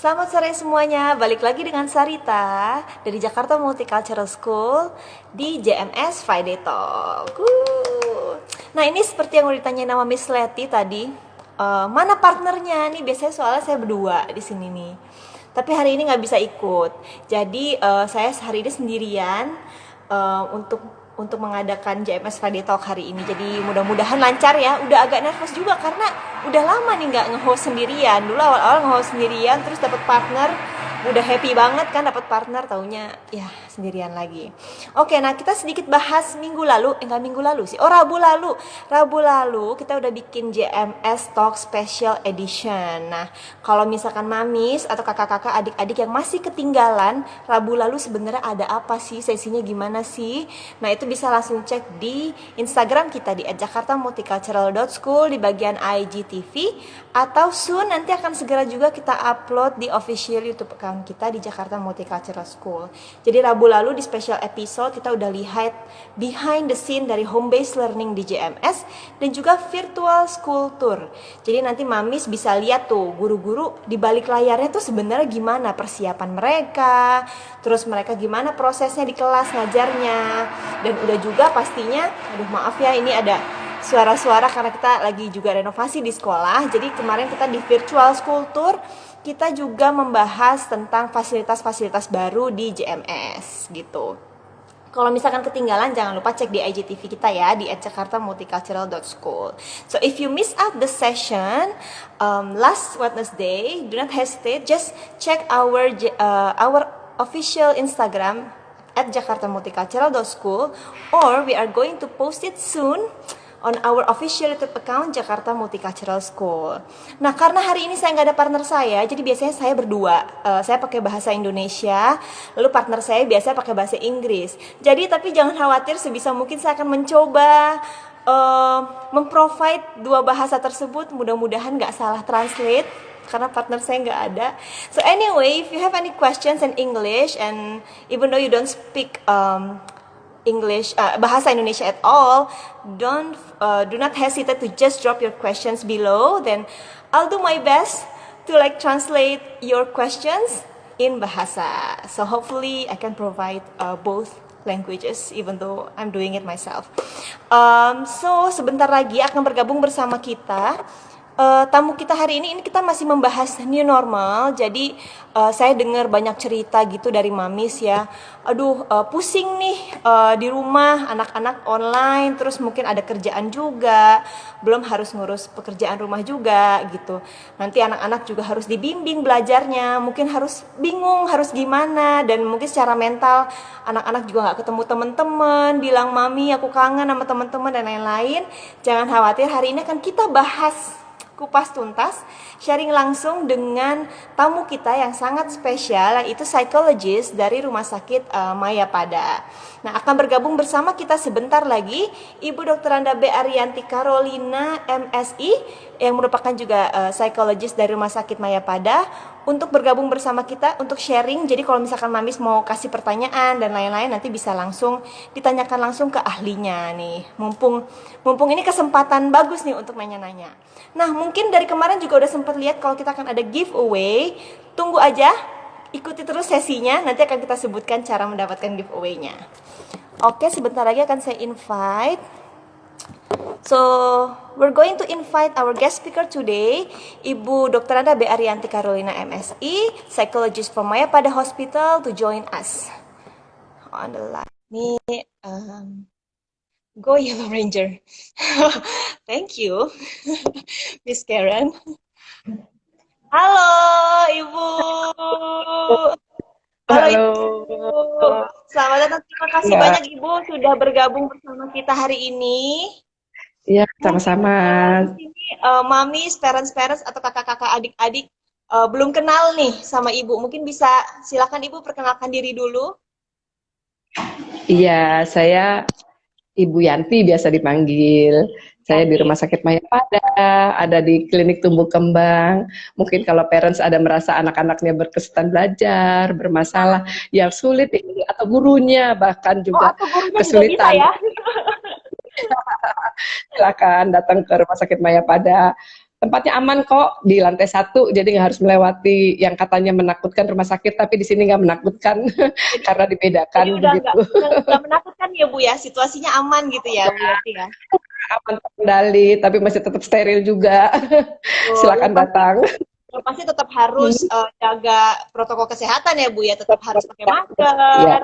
Selamat sore semuanya, balik lagi dengan Sarita dari Jakarta Multicultural School di JMS Friday Talk. Nah, ini seperti yang udah ditanyain nama Miss Leti tadi, mana partnernya nih? Biasanya soalnya saya berdua di sini nih. Tapi hari ini nggak bisa ikut. Jadi saya hari ini sendirian untuk mengadakan JMS Friday Talk hari ini. Jadi mudah-mudahan lancar ya. Udah agak nervous juga karena udah lama nih nggak nge-host sendirian. Dulu awal-awal nge-host sendirian terus dapat partner, udah happy banget kan dapat partner, taunya ya sendirian lagi. Oke, nah kita sedikit bahas minggu lalu, enggak minggu lalu sih. Oh, Rabu lalu kita udah bikin JMS Talk Special Edition. Nah, kalau misalkan mamis atau kakak-kakak, adik-adik yang masih ketinggalan, Rabu lalu sebenarnya ada apa sih, sesinya gimana sih? Nah, itu bisa langsung cek di Instagram kita di @jakartamulticultural.school di bagian IGTV, atau soon nanti akan segera juga kita upload di official YouTube account kita di Jakarta Multicultural School. Jadi Rabu lalu di special episode kita udah lihat behind the scene dari home based learning di JMS dan juga virtual school tour. Jadi nanti mamis bisa lihat tuh guru-guru di balik layarnya tuh sebenarnya gimana persiapan mereka, terus mereka gimana prosesnya di kelas ngajarnya, dan udah juga pastinya, aduh maaf ya ini ada suara-suara karena kita lagi juga renovasi di sekolah. Jadi kemarin kita di virtual school tour kita juga membahas tentang fasilitas-fasilitas baru di JMS gitu. Kalau misalkan ketinggalan jangan lupa cek di IGTV kita ya di @jakartamulticultural.school. So if you miss out the session last Wednesday, do not hesitate, just check our official Instagram @jakartamulticultural.school, or we are going to post it soon on our official YouTube account Jakarta Multicultural School. Nah, karena hari ini saya nggak ada partner saya, jadi biasanya saya berdua. Saya pakai bahasa Indonesia, lalu partner saya biasanya pakai bahasa Inggris. Jadi, tapi jangan khawatir, sebisa mungkin saya akan mencoba memprovide dua bahasa tersebut. Mudah-mudahan nggak salah translate, karena partner saya nggak ada. So anyway, if you have any questions in English, and even though you don't speak English, bahasa Indonesia at all, do not hesitate to just drop your questions below. Then I'll do my best to translate your questions in bahasa. So hopefully I can provide both languages, even though I'm doing it myself. So sebentar lagi akan bergabung bersama kita tamu kita hari ini kita masih membahas new normal. Jadi saya dengar banyak cerita gitu dari mamis ya. Aduh, pusing nih di rumah, anak-anak online, terus mungkin ada kerjaan juga, belum harus ngurus pekerjaan rumah juga gitu. Nanti anak-anak juga harus dibimbing belajarnya, mungkin harus bingung harus gimana, dan mungkin secara mental anak-anak juga nggak ketemu teman-teman, bilang mami aku kangen sama teman-teman dan lain-lain. Jangan khawatir, hari ini akan kita bahas kupas tuntas, sharing langsung dengan tamu kita yang sangat spesial, yaitu psikologis dari Rumah Sakit Mayapada. Nah, akan bergabung bersama kita sebentar lagi Ibu Dr. Anda B. Arianti Carolina MSI, yang merupakan juga psikologis dari Rumah Sakit Mayapada, untuk bergabung bersama kita untuk sharing. Jadi kalau misalkan mamis mau kasih pertanyaan dan lain-lain, nanti bisa langsung ditanyakan langsung ke ahlinya nih. Mumpung ini kesempatan bagus nih untuk nanya-nanya. Nah, mungkin dari kemarin juga udah sempat lihat kalau kita akan ada giveaway. Tunggu aja, ikuti terus sesinya, nanti akan kita sebutkan cara mendapatkan giveaway-nya. Oke, sebentar lagi akan saya invite. So, we're going to invite our guest speaker today, Ibu Dr. Anda B. Arianti Carolina MSI, psychologist from Mayapada Hospital, to join us on the line. Nih, go Yellow Ranger. Thank you, Miss Karen. Halo, Ibu. Halo, Halo. Ibu. Selamat datang. Terima kasih Ya, banyak, Ibu, sudah bergabung bersama kita hari ini. ya, Mungkin sama-sama. di sini mamis, parents atau kakak-kakak, adik-adik belum kenal nih sama Ibu. Mungkin bisa silakan Ibu perkenalkan diri dulu. Iya, saya Ibu Yanti biasa dipanggil. Saya di Yanti. Rumah Sakit Mayapada, ada di Klinik Tumbuh Kembang. Mungkin kalau parents ada merasa anak-anaknya berkesulitan belajar, bermasalah, yang sulit ini, atau gurunya bahkan Oh, juga atau gurunya juga bisa kesulitan, ya? silakan datang ke Rumah Sakit Mayapada. tempatnya aman kok di lantai 1, jadi nggak harus melewati yang katanya menakutkan rumah sakit, tapi di sini nggak menakutkan Jadi, karena dibedakan jadi begitu. udah menakutkan ya Bu ya, situasinya aman gitu ya berarti ya. Aman terkendali, tapi masih tetap steril juga. Oh, Silakan datang. yang pasti tetap harus Hmm. jaga protokol kesehatan ya Bu ya, tetap harus pakai Ya, masker,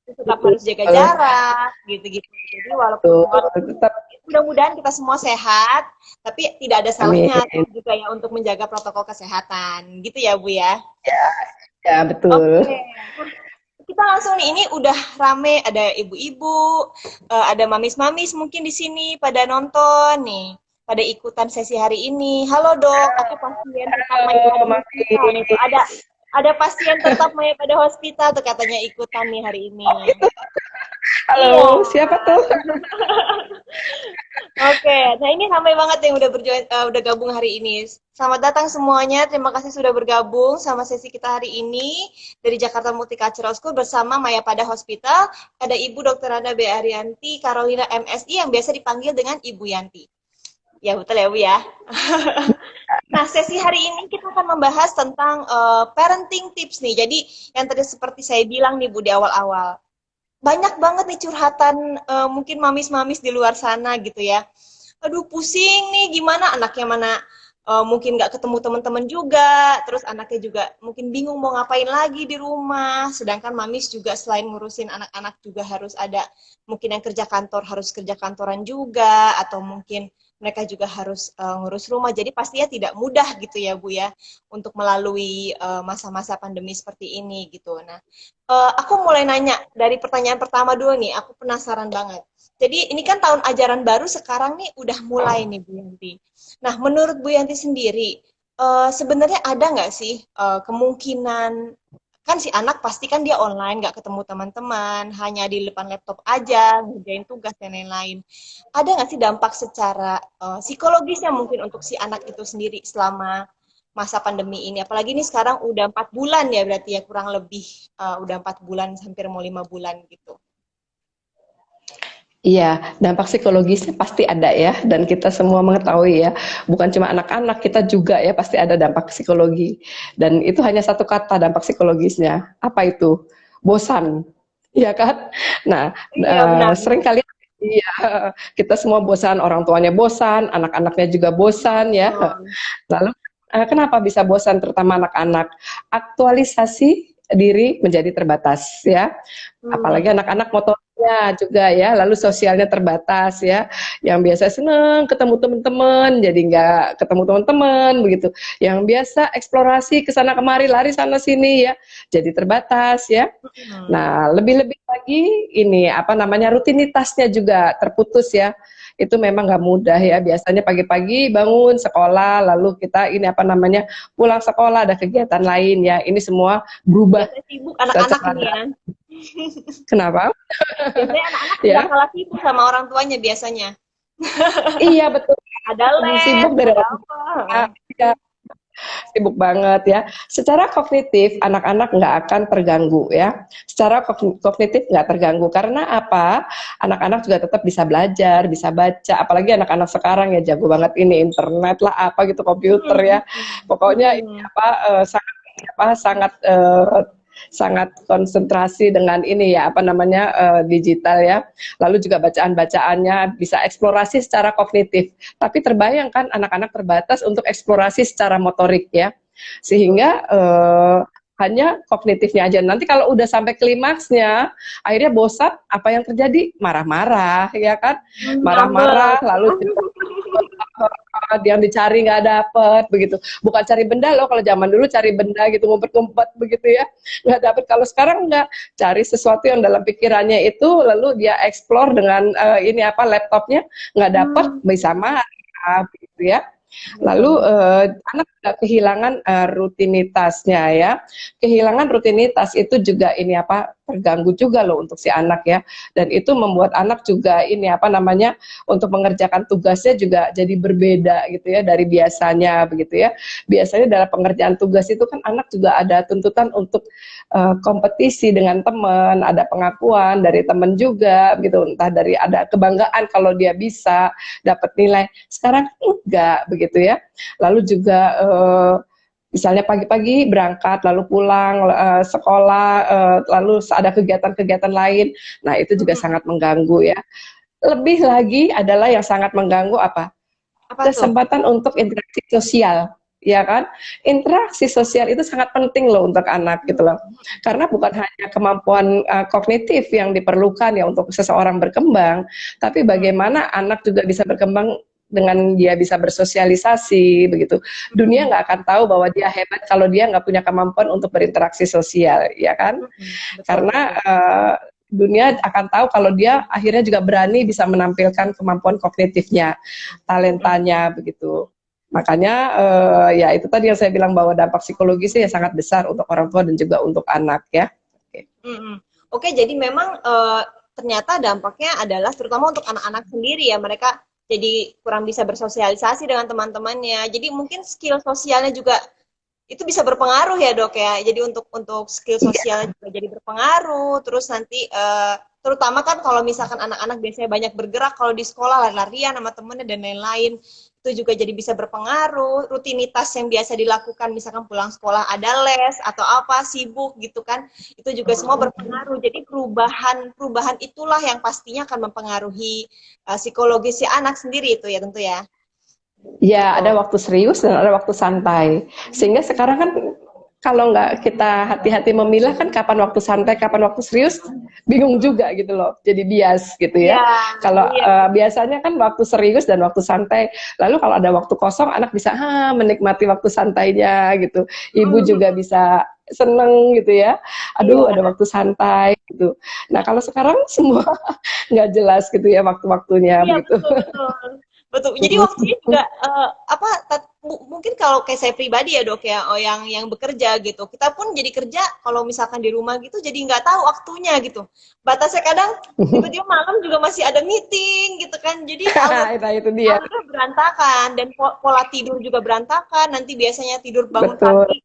tetap betul. harus jaga jarak, gitu-gitu. Jadi walaupun Betul, tetap. mudah-mudahan kita semua sehat, tapi tidak ada Amin. salahnya juga ya untuk menjaga protokol kesehatan, gitu ya Bu ya. Ya, betul. Oke, kita langsung nih, ini udah rame, ada ibu-ibu, ada mamis-mamis mungkin di sini pada nonton nih, pada ikutan sesi hari ini. Halo dok, aku pasien tetap Maya pada Halo, Mami. hospital nih. Tuh, ada pasien tetap Maya pada hospital tuh katanya ikutan nih hari ini. Iya. Halo, siapa tuh? Oke, nah ini ramai banget yang udah gabung hari ini. Selamat datang semuanya. Terima kasih sudah bergabung sama sesi kita hari ini dari Jakarta Multicultural School bersama Maya Pada Hospital. Ada Ibu Dr. Ana B. Arianti, Carolina MSI yang biasa dipanggil dengan Ibu Yanti. Ya betul ya Bu ya. Nah sesi hari ini kita akan membahas tentang parenting tips nih. Jadi yang tadi seperti saya bilang nih Bu di awal-awal, banyak banget nih curhatan mungkin mamis-mamis di luar sana gitu ya. Aduh pusing nih gimana anaknya mana mungkin nggak ketemu teman-teman juga, terus anaknya juga mungkin bingung mau ngapain lagi di rumah. Sedangkan mamis juga selain ngurusin anak-anak juga harus ada mungkin yang kerja kantor harus kerja kantoran juga, atau mungkin mereka juga harus ngurus rumah. Jadi pastinya tidak mudah gitu ya Bu ya untuk melalui masa-masa pandemi seperti ini gitu. Nah, aku mulai nanya dari pertanyaan pertama dulu nih, aku penasaran banget. Jadi ini kan tahun ajaran baru sekarang nih udah mulai nih Bu Yanti. Nah, menurut Bu Yanti sendiri, sebenarnya ada nggak sih kemungkinan, kan si anak pasti kan dia online, nggak ketemu teman-teman, hanya di depan laptop aja, ngerjain tugas dan lain-lain. Ada nggak sih dampak secara psikologisnya mungkin untuk si anak itu sendiri selama masa pandemi ini? Apalagi ini sekarang udah 4 bulan ya berarti ya, kurang lebih udah 4 bulan, hampir mau 5 bulan gitu. Iya, dampak psikologisnya pasti ada ya, dan kita semua mengetahui ya, bukan cuma anak-anak, kita juga ya pasti ada dampak psikologi. Dan itu hanya satu kata dampak psikologisnya. Apa itu? Bosan, ya kan? Nah, Iya benar. sering kali iya, kita semua bosan, orang tuanya bosan, anak-anaknya juga bosan ya. Betul. Lalu kenapa bisa bosan, terutama anak-anak? Aktualisasi diri menjadi terbatas ya. Apalagi Hmm. anak-anak motornya juga ya, lalu sosialnya terbatas ya. Yang biasa seneng ketemu teman-teman, jadi nggak ketemu teman-teman begitu. Yang biasa eksplorasi ke sana kemari, lari sana sini ya, jadi terbatas ya. Hmm. Nah, lebih-lebih lagi ini apa namanya, rutinitasnya juga terputus ya. Itu memang nggak mudah ya. Biasanya pagi-pagi bangun sekolah, lalu kita ini apa namanya, pulang sekolah ada kegiatan lain ya. Ini semua berubah Biasanya sibuk anak-anak secara ini ya. kenapa? Biasanya anak-anak nggak Ya, kalah sibuk sama orang tuanya biasanya. iya betul. Ada les, Sibuk dari ada orang apa. tua. Ya, sibuk banget ya. Secara kognitif anak-anak nggak akan terganggu ya. Secara kognitif nggak terganggu karena apa? Anak-anak juga tetap bisa belajar, bisa baca. Apalagi anak-anak sekarang ya jago banget ini internet lah apa gitu, komputer ya. Pokoknya ini apa sangat sangat sangat konsentrasi dengan ini ya apa namanya digital ya. Lalu juga bacaan-bacaannya bisa eksplorasi secara kognitif. Tapi terbayangkan anak-anak terbatas untuk eksplorasi secara motorik ya. Sehingga hanya kognitifnya aja. Nanti kalau udah sampai klimaksnya, akhirnya bosan, apa yang terjadi? Marah-marah, ya kan? Marah-marah, lalu yang dicari nggak dapet, begitu. Bukan cari benda loh, kalau zaman dulu cari benda gitu, ngumpet-ngumpet begitu ya, nggak dapet. Kalau sekarang nggak, cari sesuatu yang dalam pikirannya itu, lalu dia explore dengan ini apa laptopnya, nggak dapet, bisa marah, gitu ya. Lalu anak tidak kehilangan rutinitasnya ya. Kehilangan rutinitas itu juga ini apa terganggu juga loh untuk si anak ya. Dan itu membuat anak juga ini apa namanya, untuk mengerjakan tugasnya juga jadi berbeda gitu ya dari biasanya begitu ya. Biasanya dalam pengerjaan tugas itu kan anak juga ada tuntutan untuk kompetisi dengan teman, ada pengakuan dari teman juga gitu, entah dari ada kebanggaan kalau dia bisa dapat nilai. Sekarang enggak begitu ya. Lalu juga misalnya pagi-pagi berangkat, lalu pulang sekolah, lalu ada kegiatan-kegiatan lain. Nah, itu juga sangat mengganggu ya. Lebih lagi adalah yang sangat mengganggu apa? Apa tuh? Kesempatan untuk interaksi sosial, ya kan? Interaksi sosial itu sangat penting loh untuk anak gitu loh. Karena bukan hanya kemampuan kognitif yang diperlukan ya untuk seseorang berkembang, tapi bagaimana anak juga bisa berkembang dengan dia bisa bersosialisasi begitu. Dunia nggak akan tahu bahwa dia hebat kalau dia nggak punya kemampuan untuk berinteraksi sosial, ya kan? Betul, Karena betul. dunia akan tahu kalau dia akhirnya juga berani bisa menampilkan kemampuan kognitifnya, talentanya begitu. Makanya ya itu tadi yang saya bilang bahwa dampak psikologisnya ya sangat besar untuk orang tua dan juga untuk anak ya. Oke. Oke, jadi memang ternyata dampaknya adalah terutama untuk anak-anak sendiri ya, mereka jadi kurang bisa bersosialisasi dengan teman-temannya. Jadi mungkin skill sosialnya juga itu bisa berpengaruh ya dok ya. Jadi untuk skill sosial juga jadi berpengaruh. Terus nanti terutama kan kalau misalkan anak-anak biasanya banyak bergerak kalau di sekolah lari-larian sama temennya dan lain-lain itu juga jadi bisa berpengaruh. Rutinitas yang biasa dilakukan misalkan pulang sekolah ada les atau apa sibuk gitu kan itu juga semua berpengaruh. Jadi perubahan itulah yang pastinya akan mempengaruhi psikologis si anak sendiri itu ya tentu ya. Ya, Gitu. ada waktu serius dan ada waktu santai. Sehingga sekarang kan kalau nggak kita hati-hati memilah kan kapan waktu santai, kapan waktu serius, bingung juga gitu loh. Jadi bias gitu Iya, ya. Kalau iya. biasanya kan waktu serius dan waktu santai. Lalu kalau ada waktu kosong, anak bisa menikmati waktu santainya gitu. Ibu juga bisa seneng gitu ya. Aduh, ada Iya. waktu santai gitu. Nah, kalau sekarang semua nggak jelas gitu ya waktu-waktunya Iya begitu. betul betul betul. Jadi waktunya juga apa mungkin kalau kayak saya pribadi ya dok ya, oh yang bekerja gitu, kita pun jadi kerja kalau misalkan di rumah gitu jadi nggak tahu waktunya gitu. Batasnya kadang tiba-tiba malam juga masih ada meeting gitu kan. Jadi Nah, itu dia. alurnya berantakan dan pola tidur juga berantakan. Nanti biasanya tidur bangun Betul. pagi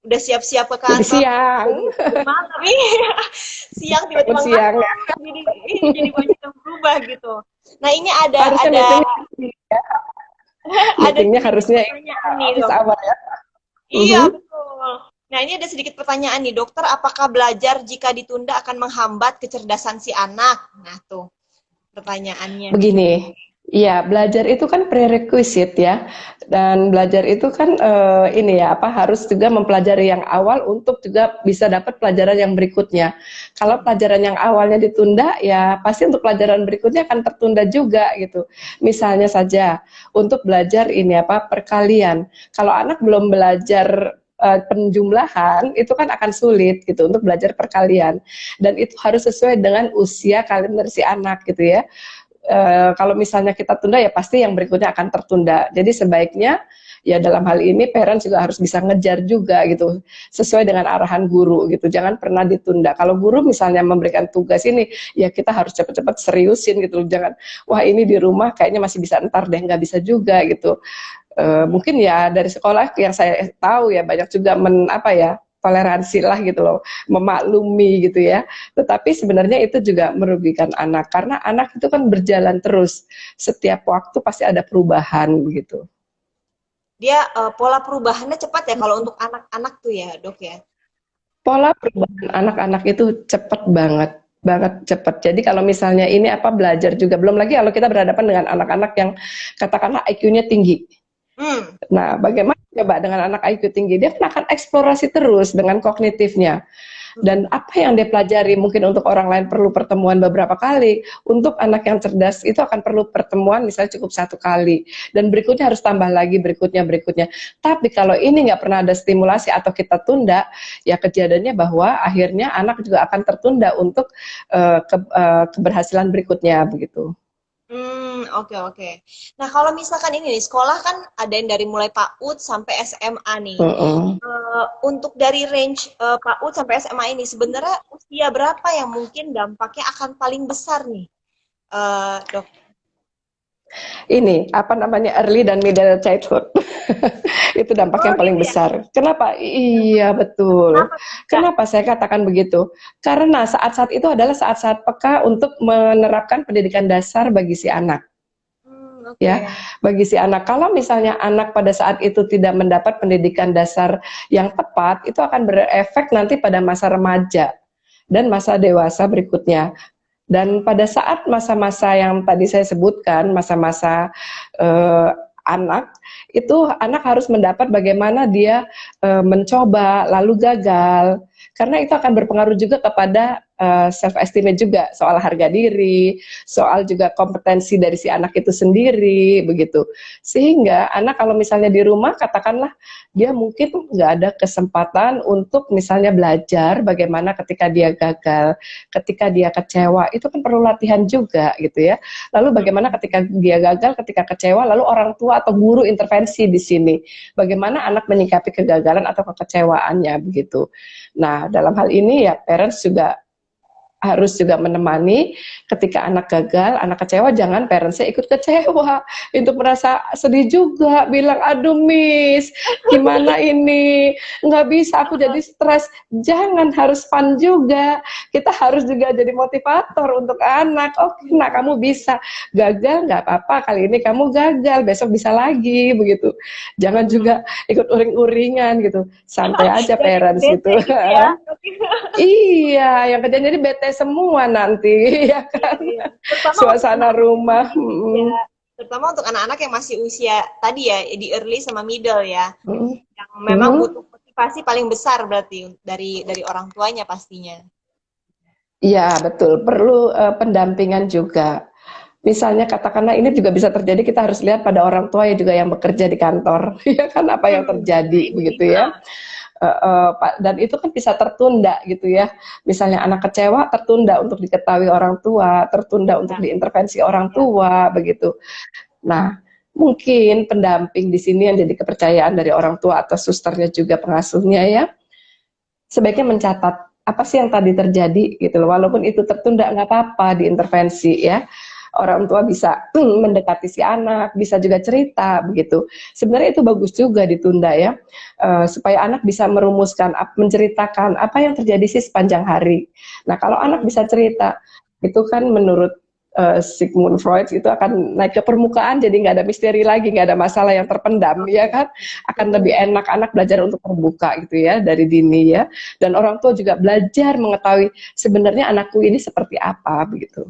udah siap-siap ke Jadi kantor siang, jadi malam iya. Siang bangun tiba-tiba siang ya. ngantuk jadi banyak yang berubah gitu. Nah ini Harusnya ada meetingnya, ada meetingnya sedikit harusnya pertanyaan nih office dok. hour ya. Iya Mhm. betul. Nah ini ada sedikit pertanyaan nih dokter, apakah belajar jika ditunda akan menghambat kecerdasan si anak? Nah tuh pertanyaannya. Begini, iya belajar itu kan prerequisite ya, dan belajar itu kan ini ya apa harus juga mempelajari yang awal untuk juga bisa dapat pelajaran yang berikutnya. Kalau pelajaran yang awalnya ditunda, ya pasti untuk pelajaran berikutnya akan tertunda juga gitu. Misalnya saja untuk belajar ini apa perkalian. Kalau anak belum belajar penjumlahan itu kan akan sulit gitu untuk belajar perkalian, dan itu harus sesuai dengan usia kalender si anak gitu ya. Kalau misalnya kita tunda ya pasti yang berikutnya akan tertunda. Jadi sebaiknya ya dalam hal ini parents juga harus bisa ngejar juga gitu sesuai dengan arahan guru gitu. Jangan pernah ditunda. Kalau guru misalnya memberikan tugas ini ya kita harus cepat-cepat seriusin gitu. Jangan wah ini di rumah kayaknya masih bisa ntar deh, nggak bisa juga gitu. Mungkin ya dari sekolah yang saya tahu ya banyak juga apa ya toleransi lah gitu loh, memaklumi gitu ya. Tetapi sebenarnya itu juga merugikan anak karena anak itu kan berjalan terus, setiap waktu pasti ada perubahan begitu. Dia pola perubahannya cepat ya kalau untuk anak-anak tuh ya dok ya. Pola perubahan anak-anak itu cepat banget banget cepat. Jadi kalau misalnya ini apa belajar juga belum lagi kalau kita berhadapan dengan anak-anak yang katakanlah IQ-nya tinggi. Nah, bagaimana coba dengan anak IQ tinggi? Dia akan eksplorasi terus dengan kognitifnya. Dan apa yang dia pelajari mungkin untuk orang lain perlu pertemuan beberapa kali. Untuk anak yang cerdas itu akan perlu pertemuan misalnya cukup 1 kali. Dan berikutnya harus tambah lagi, berikutnya. Tapi kalau ini nggak pernah ada stimulasi atau kita tunda, ya kejadiannya bahwa akhirnya anak juga akan tertunda untuk keberhasilan berikutnya begitu. Oke oke. Nah, kalau misalkan ini nih, sekolah kan ada yang dari mulai PAUD sampai SMA nih. Mm-mm. Untuk dari range PAUD sampai SMA ini, sebenarnya usia berapa yang mungkin dampaknya akan paling besar nih, Dok? Ini apa namanya, early dan middle childhood. Itu dampak Oh yang paling gitu ya? besar. Kenapa? Iya, betul. Kenapa? Kak? Kenapa saya katakan begitu? Karena saat-saat itu adalah saat-saat peka untuk menerapkan pendidikan dasar bagi si anak. Oke. Ya, bagi si anak. Kalau misalnya anak pada saat itu tidak mendapat pendidikan dasar yang tepat, itu akan berefek nanti pada masa remaja dan masa dewasa berikutnya. Dan pada saat masa-masa yang tadi saya sebutkan, masa-masa eh, anak, itu anak harus mendapat bagaimana dia mencoba lalu gagal, karena itu akan berpengaruh juga kepada self esteem juga, soal harga diri, soal juga kompetensi dari si anak itu sendiri, begitu. Sehingga anak kalau misalnya di rumah, katakanlah dia mungkin nggak ada kesempatan untuk misalnya belajar bagaimana ketika dia gagal, ketika dia kecewa, itu kan perlu latihan juga gitu ya. Lalu bagaimana ketika dia gagal, ketika kecewa, lalu orang tua atau guru intervensi di sini. Bagaimana anak menyikapi kegagalan atau kekecewaannya begitu. Nah, dalam hal ini ya parents juga harus juga menemani ketika anak gagal, anak kecewa, jangan parentsnya ikut kecewa, itu merasa sedih juga, bilang aduh miss, gimana ini, nggak bisa, aku jadi stres. Jangan, harus fun juga, kita harus juga jadi motivator untuk anak. Oke nak, kamu bisa, gagal nggak apa-apa, kali ini kamu gagal, besok bisa lagi, begitu. Jangan juga ikut uring-uringan gitu, santai aja Jadi parents bete gitu. gitu ya? Iya, yang kerjaan jadi bete semua nanti, ya Iya, kan? iya. Terutama untuk Suasana anak-anak yang rumah. masih usia, terutama untuk anak-anak yang masih usia tadi ya, di early sama middle ya, yang memang butuh motivasi paling besar berarti dari orang tuanya pastinya. Iya, betul. Perlu pendampingan juga. Misalnya katakanlah ini juga bisa terjadi, kita harus lihat pada orang tua yang juga yang bekerja di kantor, ya kan, apa yang Nah, terjadi ini nih. begitu ya. Dan itu kan bisa tertunda gitu ya. Misalnya anak kecewa, tertunda untuk diketahui orang tua, tertunda untuk Ya, diintervensi orang ya. tua begitu. Nah, mungkin pendamping di sini yang jadi kepercayaan dari orang tua atau susternya juga, pengasuhnya ya, sebaiknya mencatat apa sih yang tadi terjadi gitu loh. Walaupun itu tertunda, nggak apa-apa, diintervensi ya. Orang tua bisa mendekati si anak, bisa juga cerita begitu. Sebenarnya itu bagus juga ditunda ya, supaya anak bisa merumuskan, menceritakan apa yang terjadi sih sepanjang hari. Nah, kalau anak bisa cerita, itu kan menurut Sigmund Freud itu akan naik ke permukaan, jadi nggak ada misteri lagi, nggak ada masalah yang terpendam, ya kan? Akan lebih enak anak belajar untuk terbuka gitu ya dari dini ya. Dan orang tua juga belajar mengetahui sebenarnya anakku ini seperti apa begitu.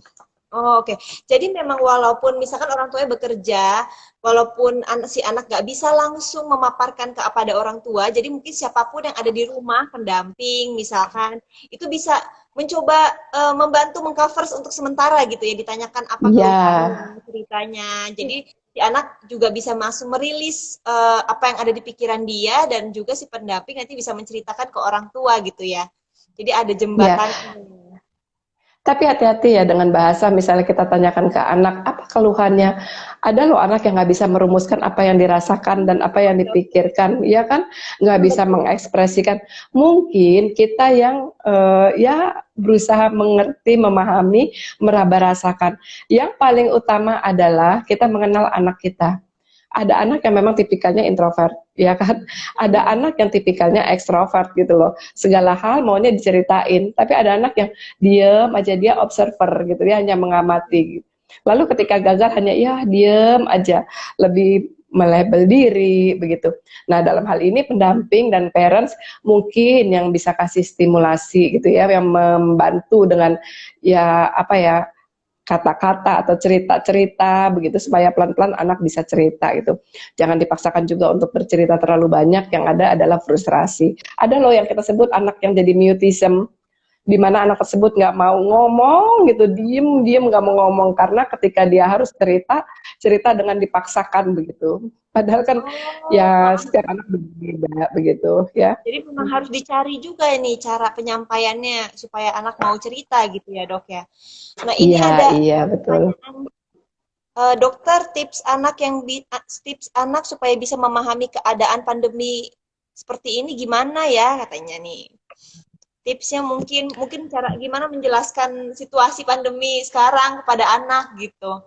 Oh, oke. Jadi memang walaupun misalkan orang tuanya bekerja, walaupun si anak nggak bisa langsung memaparkan kepada orang tua, jadi mungkin siapapun yang ada di rumah, pendamping misalkan, itu bisa mencoba membantu mengcover untuk sementara gitu ya, ditanyakan apa Ya, keluhannya, ceritanya. Jadi si anak juga bisa masuk merilis apa yang ada di pikiran dia dan juga si pendamping nanti bisa menceritakan ke orang tua gitu ya. Jadi ada ya. jembatan. Tapi hati-hati ya dengan bahasa, misalnya kita tanyakan ke anak, apa keluhannya? Ada loh anak yang nggak bisa merumuskan apa yang dirasakan dan apa yang dipikirkan, ya kan? Nggak bisa mengekspresikan. Mungkin kita yang ya berusaha mengerti, memahami, meraba rasakan. Yang paling utama adalah kita mengenal anak kita. Ada anak yang memang tipikalnya introvert, ya kan? Ada anak yang tipikalnya ekstrovert gitu loh. Segala hal maunya diceritain. Tapi ada anak yang diem aja, dia observer gitu ya, hanya mengamati. Lalu ketika gagal hanya ya diem aja, lebih melabel diri begitu. Nah, dalam hal ini pendamping dan parents mungkin yang bisa kasih stimulasi gitu ya, yang membantu dengan ya apa ya, kata-kata atau cerita-cerita begitu, supaya pelan-pelan anak bisa cerita gitu. Jangan dipaksakan juga untuk bercerita terlalu banyak, yang ada adalah frustrasi. Ada loh yang kita sebut anak yang jadi mutism, di mana anak tersebut nggak mau ngomong gitu, diem nggak mau ngomong, karena ketika dia harus cerita, cerita dengan dipaksakan begitu. Padahal kan Oh, ya setiap anak berbeda begitu ya. jadi memang harus dicari juga nih cara penyampaiannya supaya anak mau cerita gitu ya, Dok ya. Nah, ini Iya, ada iya betul. pertanyaan dokter, tips anak supaya bisa memahami keadaan pandemi seperti ini gimana ya katanya nih. Tipsnya mungkin mungkin cara gimana menjelaskan situasi pandemi sekarang kepada anak gitu.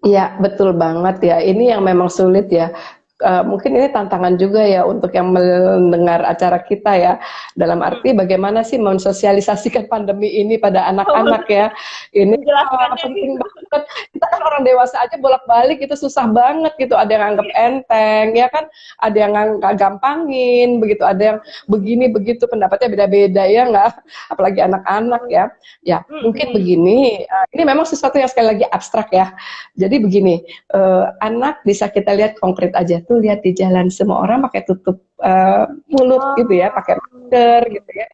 Iya, betul banget ya. Ini yang memang sulit ya. Mungkin ini tantangan juga ya untuk yang mendengar acara kita ya. Dalam arti bagaimana sih mensosialisasikan pandemi ini pada anak-anak ya. Ini Menjelaskannya nih. penting banget. Kita kan orang dewasa aja bolak-balik itu susah banget gitu. Ada yang anggap enteng ya kan. Ada yang nggak gampangin begitu. Ada yang begini begitu pendapatnya beda-beda ya nggak. Apalagi anak-anak ya. Ya mungkin Mm-mm. begini. Ini memang sesuatu yang sekali lagi abstrak ya. Jadi begini, anak bisa kita lihat konkret aja tuh, lihat di jalan semua orang pakai tutup mulut gitu ya, pakai masker gitu ya.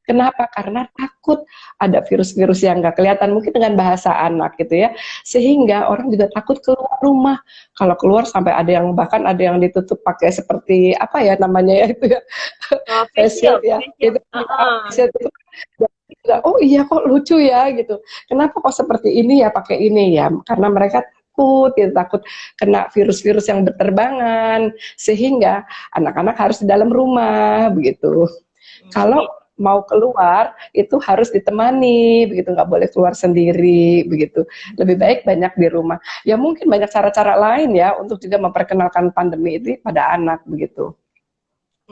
Kenapa? Karena takut ada virus-virus yang nggak kelihatan mungkin dengan bahasa anak gitu ya, sehingga orang juga takut keluar rumah. Kalau keluar sampai ada yang bahkan ada yang ditutup pakai seperti apa ya namanya ya itu ya, face Face shield shield, ya, face shield. itu face shield itu oh iya kok lucu ya gitu. Kenapa kok seperti ini ya pakai ini ya? Karena mereka takut, ya, takut kena virus-virus yang berterbangan, sehingga anak-anak harus di dalam rumah begitu. Kalau Jadi mau keluar itu harus ditemani begitu, nggak boleh keluar sendiri begitu. Lebih baik banyak di rumah. Ya mungkin banyak cara-cara lain ya untuk juga memperkenalkan pandemi itu pada anak begitu.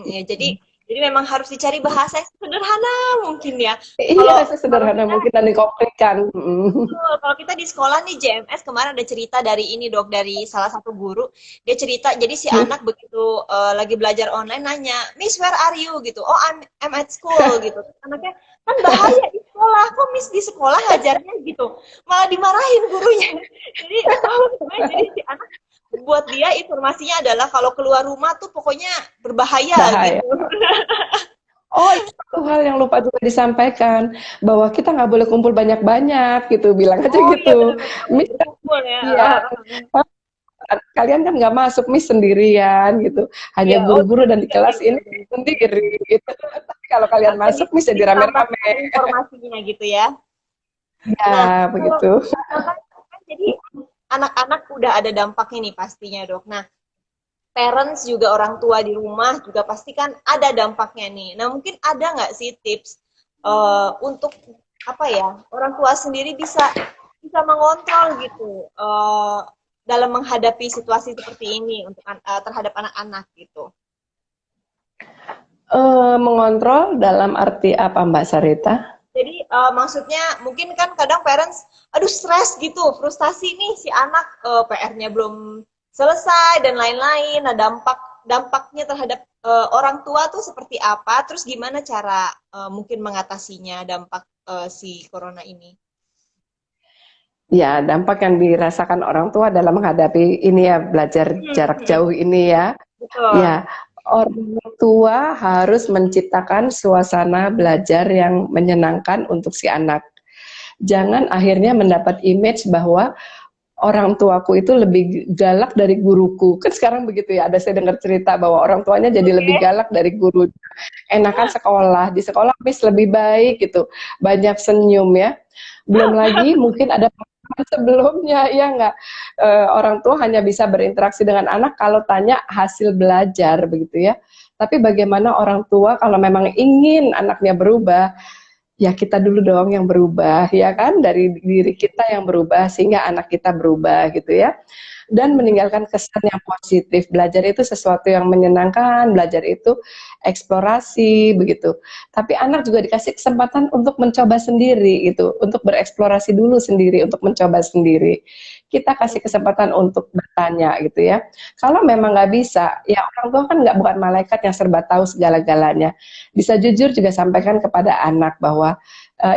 ya, jadi memang harus dicari bahasa yang sederhana mungkin ya. Iya, Kalau kalau sesederhana kita mungkin dan dikomplikkan. kalau kita di sekolah nih JMS kemarin ada cerita dari ini dok dari salah satu guru dia cerita jadi si anak begitu lagi belajar online nanya Miss where are you gitu oh I'm at school gitu terus anaknya kan bahaya di sekolah kok Miss di sekolah ngajarnya gitu malah dimarahin gurunya jadi jadi si anak buat dia informasinya adalah kalau keluar rumah tuh pokoknya berbahaya Bahaya. gitu. Oh, itu satu hal yang lupa juga disampaikan, bahwa kita nggak boleh kumpul banyak-banyak gitu, bilang aja Oh iya gitu. benar-benar nggak boleh Miss, berkumpul ya. ya, kalian kan nggak masuk, Miss sendirian gitu. Iya, Hanya oh guru-guru dan di iya iya kelas iya. ini Iya. sendiri gitu. Tapi kalau kalian Atau masuk, Miss jadi rame-rame. ditambahkan informasinya gitu ya. Nah, Ya, kalau begitu. kan jadi anak-anak udah ada dampaknya nih pastinya dok. Nah, parents juga orang tua di rumah juga pasti kan ada dampaknya nih. Nah, mungkin ada nggak sih tips untuk apa ya orang tua sendiri bisa bisa mengontrol gitu dalam menghadapi situasi seperti ini untuk terhadap anak-anak gitu. Mengontrol dalam arti apa, Mbak Sarita? Jadi maksudnya mungkin kan kadang parents, aduh stres gitu, frustasi nih si anak PR-nya belum selesai dan lain-lain. Nah dampaknya terhadap orang tua tuh seperti apa? Terus gimana cara mungkin mengatasinya dampak si corona ini? Ya, dampak yang dirasakan orang tua dalam menghadapi ini ya, belajar jarak jauh ini ya. Betul. Ya, orang tua harus menciptakan suasana belajar yang menyenangkan untuk si anak. Jangan akhirnya mendapat image bahwa orang tuaku itu lebih galak dari guruku. Kan sekarang begitu ya, ada saya dengar cerita bahwa orang tuanya jadi lebih Oke. galak dari guru. Enakan sekolah, di sekolah Miss lebih baik gitu. Banyak senyum ya. Belum lagi mungkin ada sebelumnya ya nggak. Orang tua hanya bisa berinteraksi dengan anak kalau tanya hasil belajar begitu ya. Tapi bagaimana orang tua kalau memang ingin anaknya berubah, ya kita dulu dong yang berubah ya kan, dari diri kita yang berubah sehingga anak kita berubah gitu ya. Dan meninggalkan kesan yang positif. Belajar itu sesuatu yang menyenangkan, belajar itu eksplorasi begitu. Tapi anak juga dikasih kesempatan untuk mencoba sendiri gitu, untuk bereksplorasi dulu sendiri, untuk mencoba sendiri. Kita kasih kesempatan untuk bertanya gitu ya. Kalau memang nggak bisa, ya orang tua kan nggak, bukan malaikat yang serba tahu segala-galanya. Bisa jujur juga sampaikan kepada anak bahwa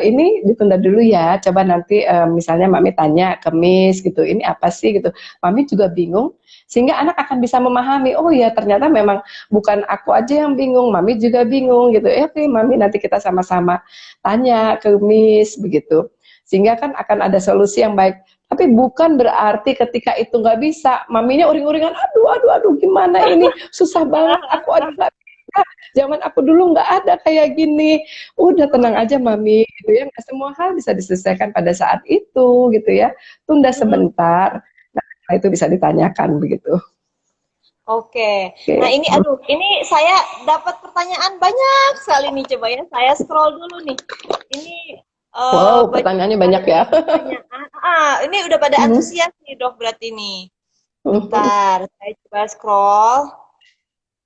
ini ditunda dulu ya, coba nanti misalnya mami tanya ke Miss gitu, ini apa sih gitu. Mami juga bingung, sehingga anak akan bisa memahami, oh ya ternyata memang bukan aku aja yang bingung, mami juga bingung gitu. Oke, mami nanti kita sama-sama tanya ke Miss begitu. Sehingga kan akan ada solusi yang baik. Tapi bukan berarti ketika itu nggak bisa, maminya uring-uringan, aduh, aduh, aduh, gimana ini, susah banget, aku aja nggak bisa. Zaman aku dulu nggak ada kayak gini. Udah tenang aja mami, gitu ya. Nggak semua hal bisa diselesaikan pada saat itu, gitu ya. Tunda Mm-mm. sebentar. Nah, itu bisa ditanyakan begitu. Oke. Nah, Oke. ini aduh, ini saya dapat pertanyaan banyak sekali nih. Coba ya, saya scroll dulu nih. Ini Wow, banyak pertanyaannya banyak sekali ya. pertanyaan. Ini udah pada Hmm. antusias nih, Dok, berarti nih. Bentar, saya coba scroll.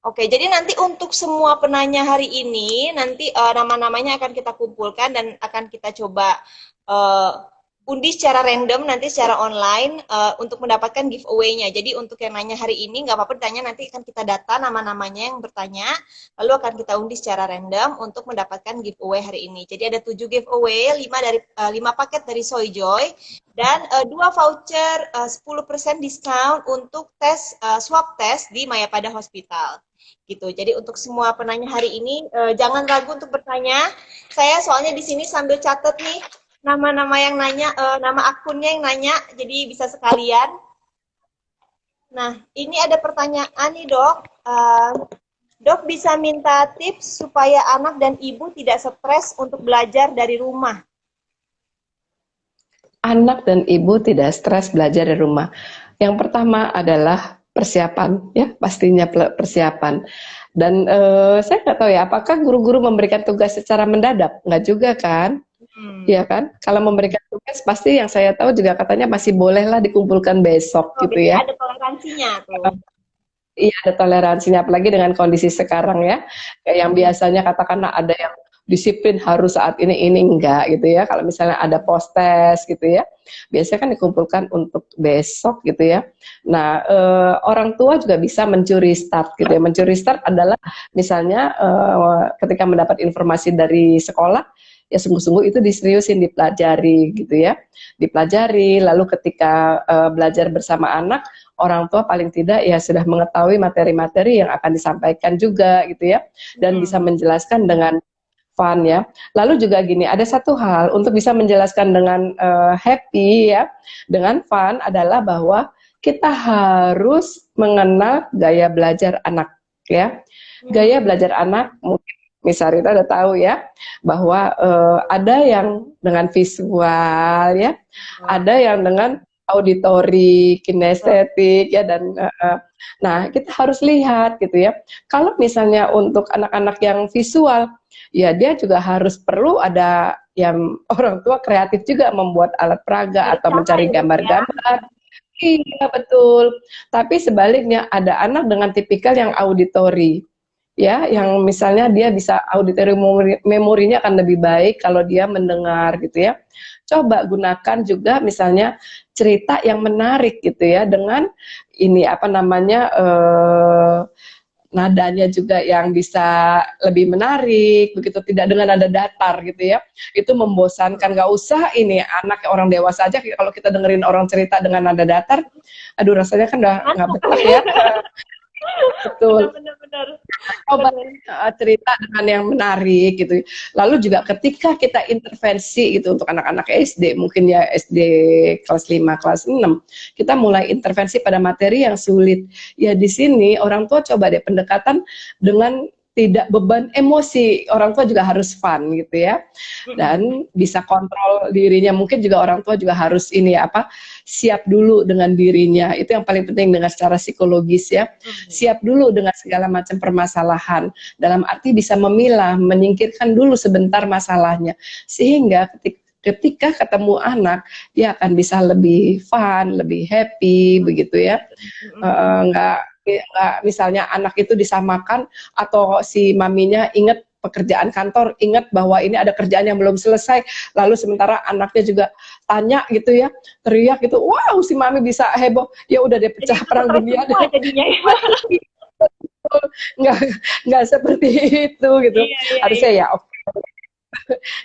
Oke, jadi nanti untuk semua penanya hari ini, nanti nama-namanya akan kita kumpulkan dan akan kita coba eh, undi secara random, nanti secara online untuk mendapatkan giveaway-nya. Jadi untuk yang nanya hari ini, nggak apa-apa ditanya, nanti akan kita data nama-namanya yang bertanya, lalu akan kita undi secara random untuk mendapatkan giveaway hari ini. Jadi ada 7 giveaway, 5 paket dari Soy Joy, dan 2 voucher 10% diskon untuk swab test di Mayapada Hospital gitu. Jadi untuk semua penanya hari ini jangan ragu untuk bertanya. Saya soalnya di sini sambil catat nih nama-nama yang nanya, nama akunnya yang nanya, jadi bisa sekalian. Nah, ini ada pertanyaan nih dok. Dok bisa minta tips supaya anak dan ibu tidak stres untuk belajar dari rumah. Anak dan ibu tidak stres belajar di rumah. Yang pertama adalah persiapan, ya pastinya persiapan. Dan saya nggak tahu ya, apakah guru-guru memberikan tugas secara mendadak? Nggak juga kan? Hmm. Iya kan? Kalau memberikan tugas pasti yang saya tahu juga katanya masih bolehlah dikumpulkan besok Oh, gitu biasanya ya. ada toleransinya tuh. Iya ada toleransinya apalagi dengan kondisi sekarang ya. Kayak yang Hmm. biasanya katakanlah ada yang disiplin harus saat ini enggak gitu ya. Kalau misalnya ada postes gitu ya. Biasanya kan dikumpulkan untuk besok gitu ya. Nah, orang tua juga bisa mencuri start gitu ya. Mencuri start adalah misalnya ketika mendapat informasi dari sekolah ya sungguh-sungguh itu diseriusin dipelajari gitu ya. Dipelajari lalu ketika belajar bersama anak orang tua paling tidak ya sudah mengetahui materi-materi yang akan disampaikan juga gitu ya dan bisa Hmm. menjelaskan dengan fun ya. Lalu juga gini, ada satu hal untuk bisa menjelaskan dengan happy ya, dengan fun adalah bahwa kita harus mengenal gaya belajar anak ya. Gaya Hmm. belajar anak mungkin Miss Arita udah tahu ya bahwa ada yang dengan visual ya, Oh, ada yang dengan auditori, kinestetik ya dan nah kita harus lihat gitu ya. Kalau misalnya untuk anak-anak yang visual, ya dia juga harus perlu ada yang orang tua kreatif juga membuat alat peraga atau berencana mencari ya dok ya. gambar-gambar. Iya betul. Tapi sebaliknya ada anak dengan tipikal yang auditori ya, Hmm. yang misalnya dia bisa auditory memorinya akan lebih baik kalau dia mendengar gitu ya. Coba gunakan juga misalnya cerita yang menarik gitu ya dengan ini apa namanya nadanya juga yang bisa lebih menarik begitu tidak dengan nada datar gitu ya itu membosankan nggak usah ini anak orang dewasa aja kalau kita dengerin orang cerita dengan nada datar aduh rasanya kan udah nggak Ngantuk. betah ya betul. Benar-benar benar. Coba Benar. cerita dengan yang menarik gitu. Lalu juga ketika kita intervensi gitu untuk anak-anak SD, mungkin ya SD kelas 5, kelas 6, kita mulai intervensi pada materi yang sulit. Ya di sini orang tua coba deh pendekatan dengan tidak beban emosi, orang tua juga harus fun gitu ya, Mm-mm. dan bisa kontrol dirinya. Mungkin juga orang tua juga harus ini apa siap dulu dengan dirinya. Itu yang paling penting dengan secara psikologis ya. Mm. Siap dulu dengan segala macam permasalahan. Dalam arti bisa memilah, menyingkirkan dulu sebentar masalahnya. Sehingga ketika ketemu anak, dia akan bisa lebih fun, lebih happy, begitu ya. Mm-mm. Nggak misalnya anak itu disamakan atau si maminya ingat pekerjaan kantor, ingat bahwa ini ada kerjaan yang belum selesai, lalu sementara anaknya juga tanya gitu ya, teriak gitu, wow si mami bisa heboh, ya udah deh Jadi pecah ikut perang stres dunia deh. semua jadinya ya. nggak nggak seperti itu gitu, Iya, iya, harusnya iya. ya oke.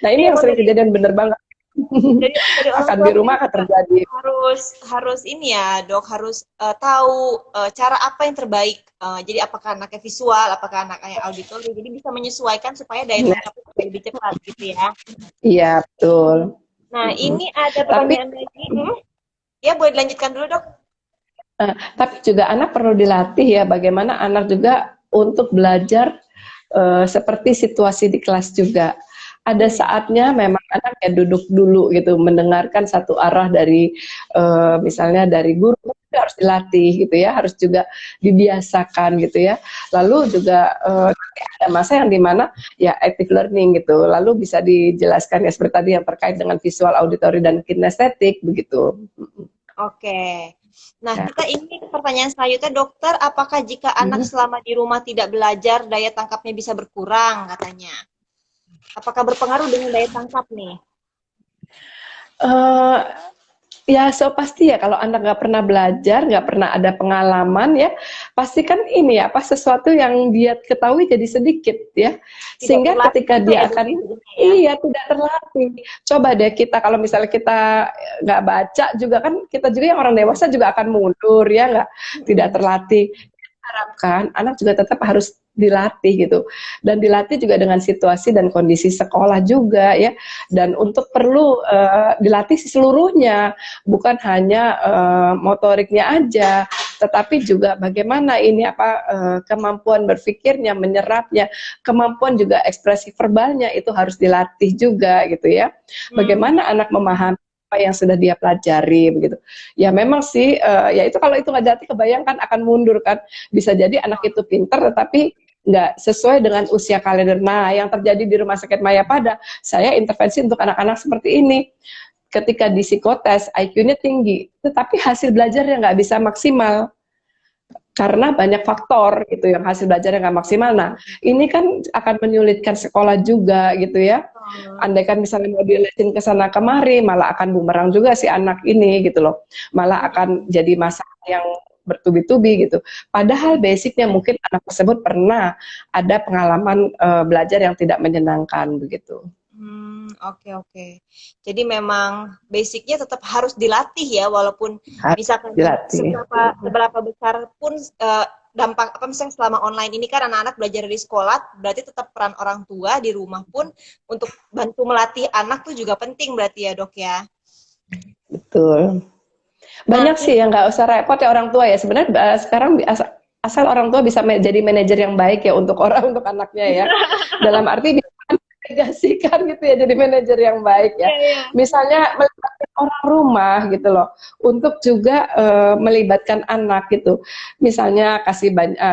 Nah Jadi ini yang emang sering kejadian bener banget. dari orang Akan tua di sendiri rumah akan juga terjadi. harus harus ini ya dok, harus tahu cara apa yang terbaik. Jadi apakah anaknya visual, apakah anaknya auditori, jadi bisa menyesuaikan supaya daya Nah, tangkapnya juga lebih cepat gitu ya. iya betul. Nah ini ada Tapi pertanyaan lagi. Ya boleh dilanjutkan dulu dok. tapi juga anak perlu dilatih ya bagaimana anak juga untuk belajar seperti situasi di kelas juga. Ada saatnya memang anak ya duduk dulu gitu, mendengarkan satu arah dari misalnya dari guru, itu harus dilatih gitu ya, harus juga dibiasakan gitu ya. Lalu juga nanti ada masa yang dimana ya active learning gitu, lalu bisa dijelaskan ya seperti tadi yang terkait dengan visual, auditory dan kinestetik begitu. Oke. Nah, Ya. kita ini pertanyaan selanjutnya, dokter, apakah jika anak selama di rumah tidak belajar, daya tangkapnya bisa berkurang, katanya? Apakah berpengaruh dengan daya tangkap nih? Eh, Ya, so pasti ya kalau anak nggak pernah belajar, nggak pernah ada pengalaman ya, pasti kan ini ya, apa sesuatu yang dia ketahui jadi sedikit ya, Tidak sehingga terlatih ketika juga ya, dia dok, akan, ya, jadinya ya? iya tidak terlatih. Coba deh kita kalau misalnya kita nggak baca juga kan, kita juga yang orang dewasa juga akan mundur ya, nggak, tidak Mm-mm. terlatih. Harapkan anak juga tetap harus dilatih gitu, dan dilatih juga dengan situasi dan kondisi sekolah juga ya, dan untuk perlu dilatih seluruhnya, bukan hanya motoriknya aja, tetapi juga bagaimana ini apa kemampuan berpikirnya, menyerapnya, kemampuan juga ekspresi verbalnya itu harus dilatih juga gitu ya. Hmm. Bagaimana anak memahami apa yang sudah dia pelajari begitu. Ya memang sih ya itu kalau itu nggak dilatih kebayangkan akan mundur kan. Bisa jadi anak itu pintar tetapi nggak sesuai dengan usia kalender. Nah, yang terjadi di Rumah Sakit Mayapada, saya intervensi untuk anak-anak seperti ini. Ketika di psikotes, IQ-nya tinggi, tetapi hasil belajarnya nggak bisa maksimal karena banyak faktor gitu yang hasil belajarnya nggak maksimal. Nah, ini kan akan menyulitkan sekolah juga gitu ya. Andaikan misalnya mau dilesin ke sana kemari, malah akan bumerang juga si anak ini gitu loh. Malah akan jadi masalah yang bertubi-tubi gitu. Padahal basicnya mungkin anak tersebut pernah ada pengalaman belajar yang tidak menyenangkan begitu. Oke, oke. Jadi memang basicnya tetap harus dilatih ya, walaupun Harus misalkan dilatih. seberapa besar pun dampak apa misalnya selama online ini kan anak-anak belajar di sekolah, berarti tetap peran orang tua di rumah pun untuk bantu melatih anak tuh juga penting berarti ya, Dok ya. Betul. Nah, Banyak sih yang nggak usah repot ya orang tua ya. Sebenarnya sekarang asal orang tua bisa jadi manajer yang baik ya untuk orang, untuk anaknya ya. Dalam arti bisa delegasikan gitu ya, jadi manajer yang baik ya. iya, iya. Misalnya melibatkan orang rumah gitu loh, untuk juga melibatkan anak gitu. Misalnya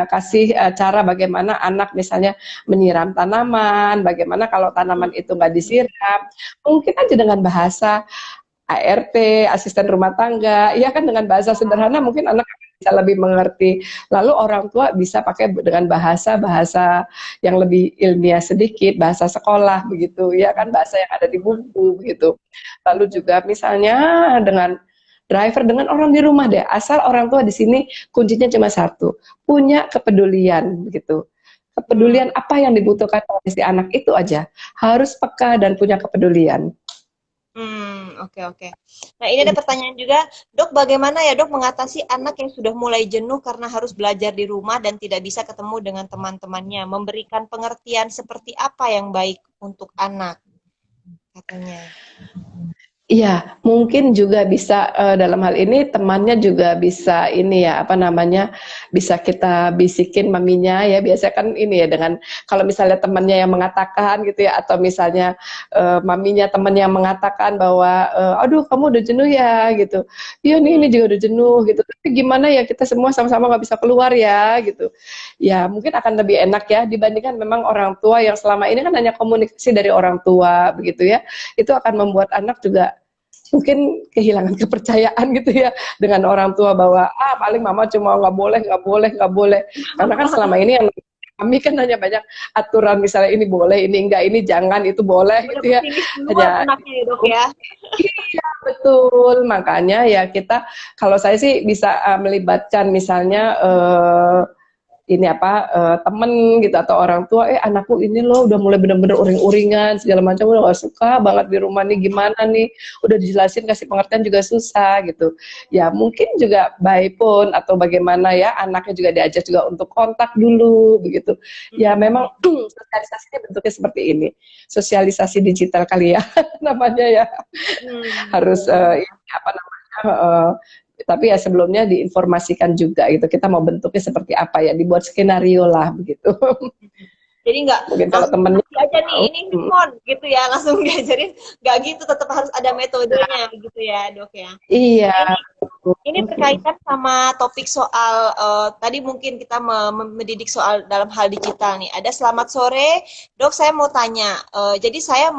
kasih cara bagaimana anak misalnya menyiram tanaman, bagaimana kalau tanaman itu nggak disiram, mungkin aja dengan bahasa ART, asisten rumah tangga, ya kan dengan bahasa sederhana mungkin anak bisa lebih mengerti. Lalu orang tua bisa pakai dengan bahasa-bahasa yang lebih ilmiah sedikit, bahasa sekolah begitu, ya kan bahasa yang ada di buku begitu. Lalu juga misalnya dengan driver, dengan orang di rumah deh, asal orang tua di sini kuncinya cuma satu, punya kepedulian begitu. Hmm. Kepedulian apa yang dibutuhkan oleh si anak itu aja, harus peka dan punya kepedulian. Oke, oke. Nah, ini ada pertanyaan juga, Dok, bagaimana ya Dok mengatasi anak yang sudah mulai jenuh karena harus belajar di rumah dan tidak bisa ketemu dengan teman-temannya, memberikan pengertian seperti apa yang baik untuk anak, katanya. Iya, mungkin juga bisa dalam hal ini temannya juga bisa ini ya, apa namanya, bisa kita bisikin maminya ya, biasanya kan ini ya dengan kalau misalnya temannya yang mengatakan gitu ya, atau misalnya maminya temannya yang mengatakan bahwa aduh kamu udah jenuh ya gitu, iya nih ini juga udah jenuh gitu, tapi gimana ya kita semua sama-sama nggak bisa keluar ya gitu. Ya mungkin akan lebih enak ya dibandingkan memang orang tua yang selama ini kan hanya komunikasi dari orang tua begitu ya, itu akan membuat anak juga mungkin kehilangan kepercayaan gitu ya dengan orang tua bahwa paling mama cuma nggak boleh nggak boleh nggak boleh, karena kan selama ini yang kami kan hanya banyak aturan, misalnya ini boleh ini enggak, ini jangan itu boleh Udah gitu ya, pesimis duluan hanya anaknya ya Dok ya. iya betul, makanya ya kita kalau saya sih bisa melibatkan misalnya ini apa temen gitu atau orang tua, anakku ini loh udah mulai bener-bener uring-uringan segala macam, udah gak suka banget di rumah nih, gimana nih, udah dijelasin kasih pengertian juga susah gitu ya. Mungkin juga baik pun atau bagaimana ya, anaknya juga diajak juga untuk kontak dulu begitu ya. Memang sosialisasinya bentuknya seperti ini, sosialisasi digital kali ya namanya ya, harus Iya. ini apa namanya tapi ya sebelumnya diinformasikan juga gitu, kita mau bentuknya seperti apa ya, dibuat skenario lah begitu. Jadi nggak Mungkin kalau langsung temennya kasih aja nih tahu, ini handphone gitu ya, langsung diajarin, nggak gitu, tetap harus ada metodenya gitu ya dok ya. iya. Nah ini berkaitan sama topik soal tadi mungkin kita mendidik soal dalam hal digital nih. Ada selamat sore, dok. Saya mau tanya. Jadi saya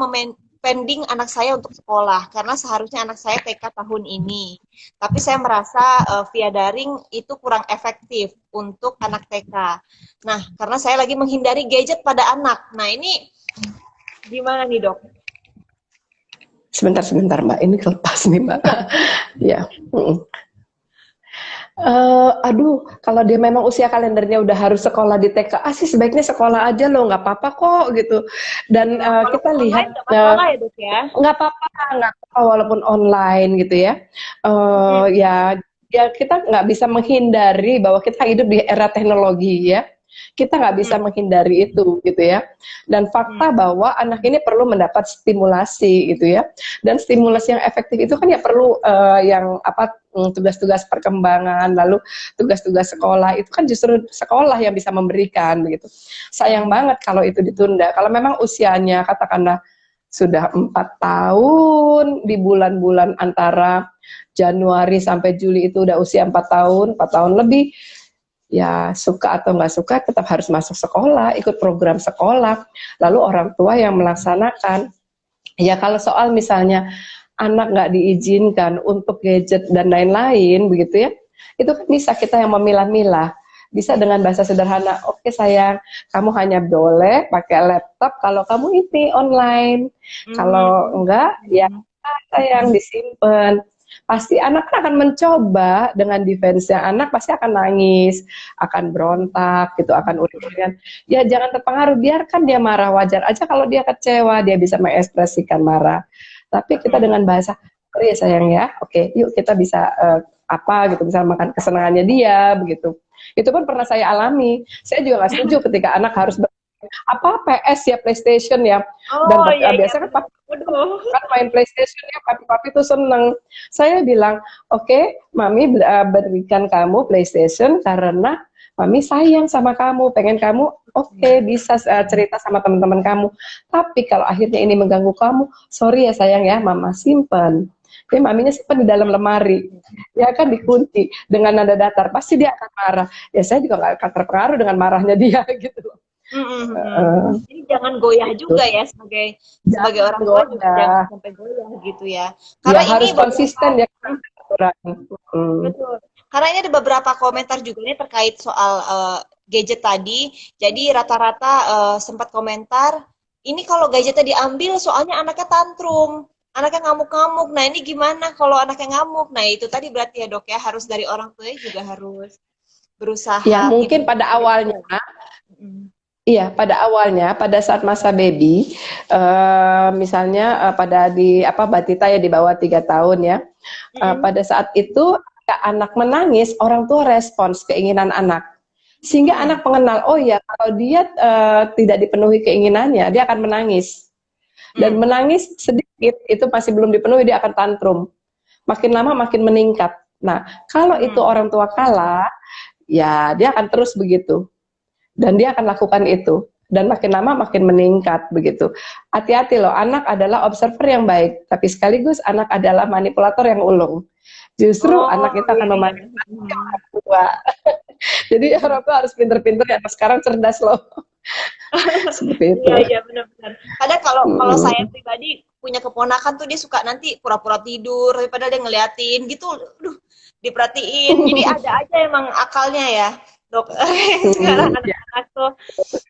pending anak saya untuk sekolah karena seharusnya anak saya TK tahun ini. Tapi saya merasa via daring itu kurang efektif untuk anak TK. Nah, karena saya lagi menghindari gadget pada anak. Nah, ini gimana nih, dok? Sebentar Mbak, ini kelepas nih Mbak. Ya. Aduh, kalau dia memang usia kalendernya udah harus sekolah di TK, sih sebaiknya sekolah aja loh, nggak apa-apa kok gitu. Dan Kalau kita lihat online nggak masalah ya, dok ya? nggak apa-apa walaupun online gitu ya. Ya, ya kita nggak bisa menghindari bahwa kita hidup di era teknologi ya. Kita nggak bisa menghindari itu gitu ya. Dan fakta bahwa anak ini perlu mendapat stimulasi gitu ya. Dan stimulasi yang efektif itu kan ya perlu yang apa tugas-tugas perkembangan, lalu tugas-tugas sekolah itu kan justru sekolah yang bisa memberikan begitu. Sayang banget kalau itu ditunda. Kalau memang usianya katakanlah sudah 4 tahun di bulan-bulan antara Januari sampai Juli itu udah usia 4 tahun lebih, ya suka atau nggak suka tetap harus masuk sekolah, ikut program sekolah, lalu orang tua yang melaksanakan. Ya kalau soal misalnya anak nggak diizinkan untuk gadget dan lain-lain begitu ya, itu kan bisa kita yang memilah-milah. Bisa dengan bahasa sederhana, oke sayang, kamu hanya boleh pakai laptop kalau kamu ini online. Kalau enggak, ya sayang disimpan. Pasti anak akan mencoba dengan defense-nya, anak pasti akan nangis, akan berontak gitu, akan uring-uringan. Ya jangan terpengaruh, biarkan dia marah, wajar aja kalau dia kecewa, dia bisa mengekspresikan marah. Tapi kita dengan bahasa, oh ya sayang ya, oke, yuk kita bisa apa gitu, bisa makan kesenangannya dia begitu. Itu pun pernah saya alami. Saya juga nggak setuju ketika anak harus apa PS ya, PlayStation ya, dan Oh iya iya biasanya benar. kan Waduh. kan main PlayStation ya, papi-papi tuh seneng. Saya bilang, oke, mami berikan kamu PlayStation karena mami sayang sama kamu, pengen kamu oke, bisa cerita sama teman-teman kamu. Tapi kalau akhirnya ini mengganggu kamu, sorry ya sayang ya, mama simpen. Jadi maminya simpen di dalam lemari, ya kan dikunci dengan nada datar, pasti dia akan marah. Ya saya juga nggak akan terpengaruh dengan marahnya dia gitu. Jadi jangan goyah juga ya, sebagai Jangan orang tua juga jangan goda. sampai goyah gitu ya. Ya Karena ini harus beberapa konsisten ya aturan. betul. Karena ini ada beberapa komentar juga nih terkait soal gadget tadi. Jadi rata-rata sempat komentar, ini kalau gadgetnya diambil soalnya anaknya tantrum, anaknya ngamuk-ngamuk. Nah ini gimana kalau anaknya ngamuk? Nah itu tadi berarti ya dok ya, harus dari orang tuanya juga harus Ya berusaha tidak. mungkin pada awalnya, Mm. iya pada awalnya pada saat masa baby, misalnya pada di apa batita ya di bawah 3 tahun ya, pada saat itu anak menangis, orang tua respons keinginan anak. Sehingga anak mengenal, oh ya kalau dia tidak dipenuhi keinginannya, dia akan menangis. Dan menangis sedikit, itu masih belum dipenuhi, dia akan tantrum. Makin lama makin meningkat. Nah, kalau itu orang tua kalah, ya dia akan terus begitu. Dan dia akan lakukan itu. Dan makin lama makin meningkat begitu. Hati-hati loh, anak adalah observer yang baik, tapi sekaligus anak adalah manipulator yang ulung. Justru Oh anak itu iya akan iya. memanipulasi orang tua. Jadi orang tua harus pinter-pinter ya, sekarang cerdas loh. Seperti itu. Iya iya benar-benar. Kadang kalau saya pribadi punya keponakan tuh dia suka nanti pura-pura tidur, tapi padahal dia ngeliatin gitu, duh, diperhatiin. Jadi ada aja emang akalnya ya, dok. Sekarang Ya. anak-anak tuh.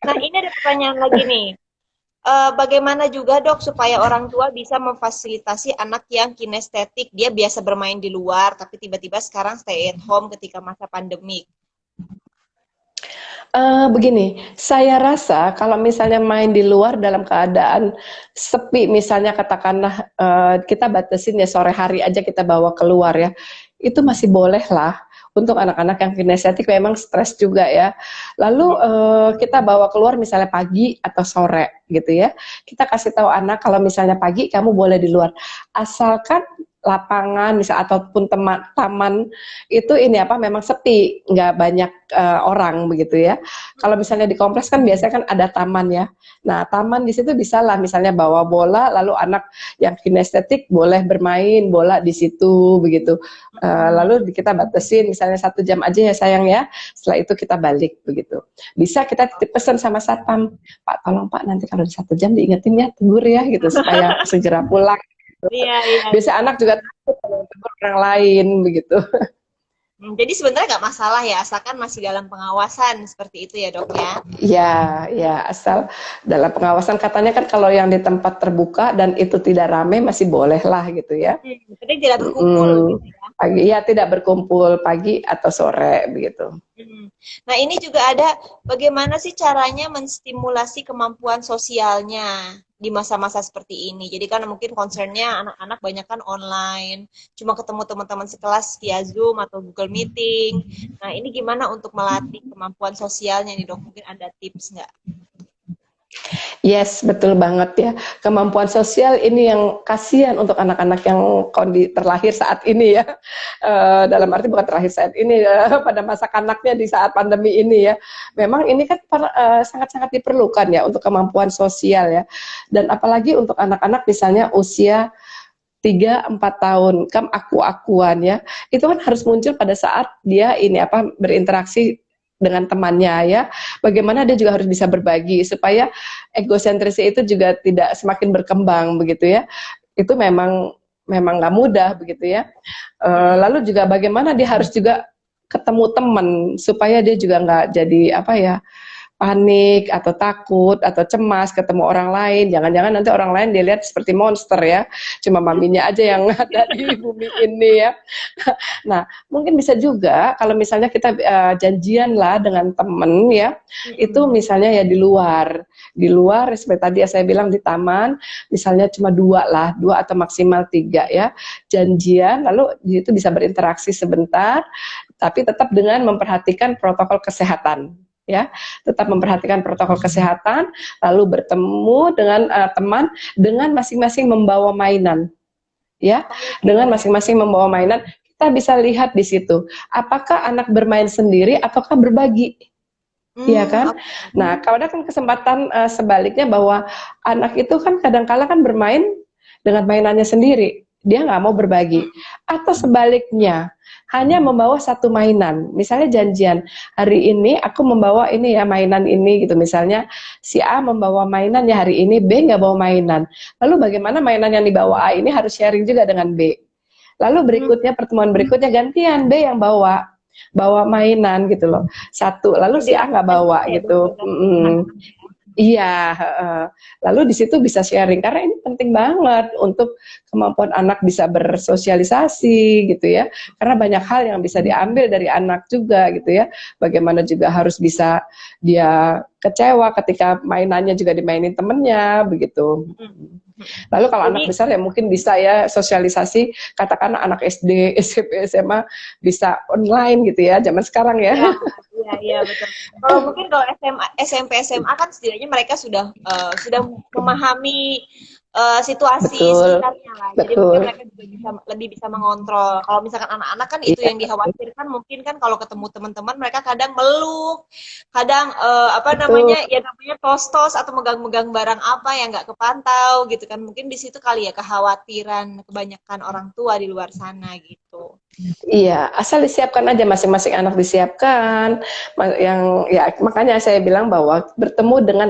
Nah ini ada pertanyaan lagi nih. Bagaimana juga dok supaya orang tua bisa memfasilitasi anak yang kinestetik, dia biasa bermain di luar, tapi tiba-tiba sekarang stay at home ketika masa pandemik. Begini, saya rasa kalau misalnya main di luar dalam keadaan sepi, misalnya katakanlah kita batasin ya sore hari aja kita bawa keluar ya, itu masih boleh lah untuk anak-anak yang kinestetik memang stres juga ya. Lalu kita bawa keluar misalnya pagi atau sore gitu ya. Kita kasih tahu anak kalau misalnya pagi kamu boleh di luar, asalkan lapangan misal ataupun taman itu ini apa memang sepi, nggak banyak orang begitu ya. Kalau misalnya di kompleks kan biasanya kan ada taman ya. Nah, taman di situ bisa lah misalnya bawa bola, lalu anak yang kinestetik boleh bermain bola di situ begitu. Lalu kita batasin misalnya 1 jam aja ya sayang ya. Setelah itu kita balik begitu. Bisa kita titip pesan sama satpam, Pak tolong Pak nanti kalau di 1 jam diingetin ya, tegur ya gitu supaya segera pulang. Iya, iya. Biasa anak juga takut kalau tegur orang lain begitu. Jadi sebenarnya nggak masalah ya, asalkan masih dalam pengawasan seperti itu ya dok ya. Ya, ya asal dalam pengawasan katanya kan kalau yang di tempat terbuka dan itu tidak ramai masih boleh lah gitu ya. Jadi tidak berkumpul gitu ya. Pagi ya tidak berkumpul pagi atau sore begitu. Nah ini juga ada bagaimana sih caranya menstimulasi kemampuan sosialnya di masa-masa seperti ini. Jadi kan mungkin concernnya anak-anak banyak kan online, cuma ketemu teman-teman sekelas via Zoom atau Google Meeting. Nah ini gimana untuk melatih kemampuan sosialnya nih dok? Mungkin ada tips nggak? Yes, betul banget ya. Kemampuan sosial ini yang kasihan untuk anak-anak yang terlahir saat ini ya. Dalam arti bukan terlahir saat ini, pada masa kanaknya di saat pandemi ini ya. Memang ini kan sangat-sangat diperlukan ya untuk kemampuan sosial ya. Dan apalagi untuk anak-anak misalnya usia 3-4 tahun, kan aku-akuan ya. Itu kan harus muncul pada saat dia ini apa berinteraksi dengan temannya ya, bagaimana dia juga harus bisa berbagi supaya egosentrisnya itu juga tidak semakin berkembang begitu ya. Itu memang nggak mudah begitu ya. Lalu juga bagaimana dia harus juga ketemu teman supaya dia juga nggak jadi apa ya panik atau takut atau cemas ketemu orang lain. Jangan-jangan nanti orang lain dilihat seperti monster ya, cuma maminya aja yang ada di bumi ini ya. Nah, mungkin bisa juga kalau misalnya kita janjian lah dengan temen ya, itu misalnya ya di luar seperti tadi ya saya bilang di taman, misalnya cuma 2 atau maksimal 3 ya, janjian, lalu itu bisa berinteraksi sebentar, tapi tetap dengan memperhatikan protokol kesehatan. Ya, tetap memperhatikan protokol kesehatan, lalu bertemu dengan teman dengan masing-masing membawa mainan. Ya, dengan masing-masing membawa mainan, kita bisa lihat di situ apakah anak bermain sendiri ataukah berbagi. Iya kan? Nah, kalau ada kan kesempatan sebaliknya bahwa anak itu kan kadang-kala kan bermain dengan mainannya sendiri, dia nggak mau berbagi. Atau sebaliknya, hanya membawa satu mainan. Misalnya janjian, hari ini aku membawa ini ya mainan ini gitu. Misalnya si A membawa mainan ya hari ini, B nggak bawa mainan. Lalu bagaimana mainan yang dibawa A ini harus sharing juga dengan B. Lalu berikutnya pertemuan berikutnya gantian B yang bawa mainan gitu loh. Satu, lalu si A nggak bawa gitu. Iya, lalu di situ bisa sharing karena ini penting banget untuk kemampuan anak bisa bersosialisasi gitu ya. Karena banyak hal yang bisa diambil dari anak juga gitu ya. Bagaimana juga harus bisa dia kecewa ketika mainannya juga dimainin temennya begitu. Lalu kalau anak besar ya mungkin bisa ya sosialisasi, katakan anak SD, SMP, SMA bisa online gitu ya zaman sekarang ya. Iya betul. Kalau mungkin kalau SMP, SMA kan setidaknya mereka sudah memahami situasi sekitarnya lah. Jadi mungkin mereka juga lebih bisa mengontrol. Kalau misalkan anak-anak kan itu yang dikhawatirkan mungkin kan kalau ketemu teman-teman mereka kadang meluk, kadang namanya tos-tos atau megang-megang barang apa yang nggak kepantau gitu kan. Mungkin di situ kali ya kekhawatiran kebanyakan orang tua di luar sana gitu. Iya, asal disiapkan aja masing-masing anak disiapkan. Yang ya makanya saya bilang bahwa bertemu dengan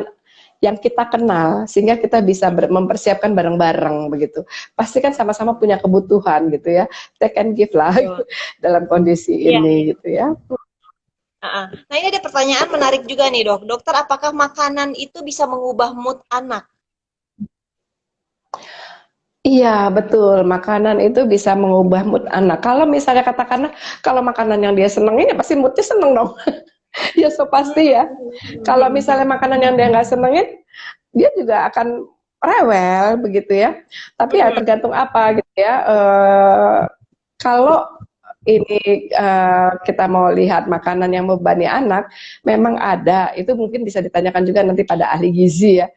yang kita kenal sehingga kita bisa mempersiapkan bareng-bareng begitu. Pasti kan sama-sama punya kebutuhan gitu ya. Take and give lah dalam kondisi ini gitu ya. Nah ini ada pertanyaan menarik juga nih dok. Dokter, apakah makanan itu bisa mengubah mood anak? Iya betul, makanan itu bisa mengubah mood anak. Kalau misalnya katakanlah kalau makanan yang dia senengin ya pasti moodnya seneng dong. Ya so pasti ya. Kalau misalnya makanan yang dia nggak senengin, dia juga akan rewel begitu ya. Tapi ya tergantung apa gitu ya. Kalau ini kita mau lihat makanan yang membebani anak, memang ada. Itu mungkin bisa ditanyakan juga nanti pada ahli gizi ya.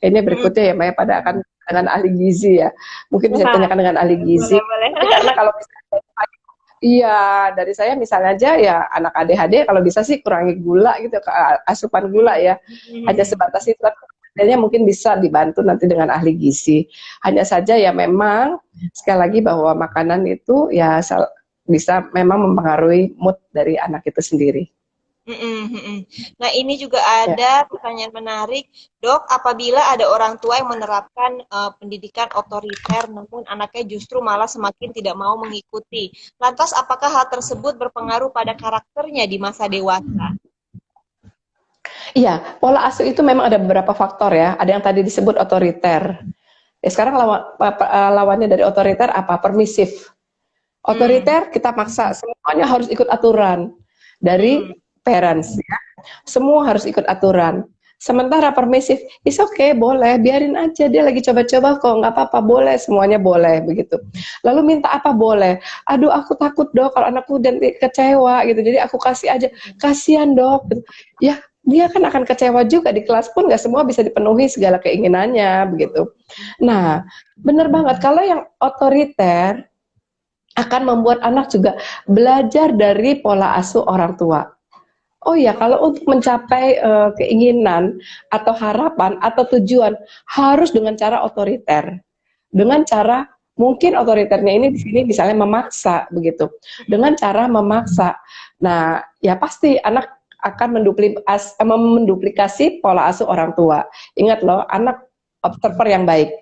Kayaknya berikutnya ya Maya pada akan dengan ahli gizi ya. Mungkin bisa Nah, ditanyakan dengan ahli gizi. boleh. Tapi karena kalau misalnya iya, dari saya misalnya aja ya anak ADHD kalau bisa sih kurangi gula gitu, asupan gula ya. Hanya sebatas itu, tapi sebenarnya mungkin bisa dibantu nanti dengan ahli gizi. Hanya saja ya memang sekali lagi bahwa makanan itu ya bisa memang mempengaruhi mood dari anak itu sendiri. Nah, ini juga Ya. ada pertanyaan menarik, Dok. Apabila ada orang tua yang menerapkan pendidikan otoriter, namun anaknya justru malah semakin tidak mau mengikuti. Lantas, apakah hal tersebut berpengaruh pada karakternya di masa dewasa? Iya, pola asuh itu memang ada beberapa faktor ya. Ada yang tadi disebut otoriter. Ya, sekarang lawannya dari otoriter apa? Permisif. Hmm. Otoriter kita maksa semuanya harus ikut aturan dari Hmm. parents ya. Semua harus ikut aturan. Sementara permisif, is okay, boleh, biarin aja dia lagi coba-coba kok, nggak apa-apa, boleh, semuanya boleh begitu. Lalu minta apa boleh? Aduh, aku takut dok kalau anakku dan kecewa gitu, jadi aku kasih aja, kasihan dok. Ya, dia kan akan kecewa juga di kelas pun nggak semua bisa dipenuhi segala keinginannya begitu. Nah, benar banget kalau yang otoriter akan membuat anak juga belajar dari pola asuh orang tua. Oh ya, kalau untuk mencapai keinginan atau harapan atau tujuan harus dengan cara otoriter. Dengan cara mungkin otoriternya ini di sini misalnya memaksa begitu. Dengan cara memaksa. Nah, ya pasti anak akan menduplikasi pola asuh orang tua. Ingat loh, anak observer yang baik.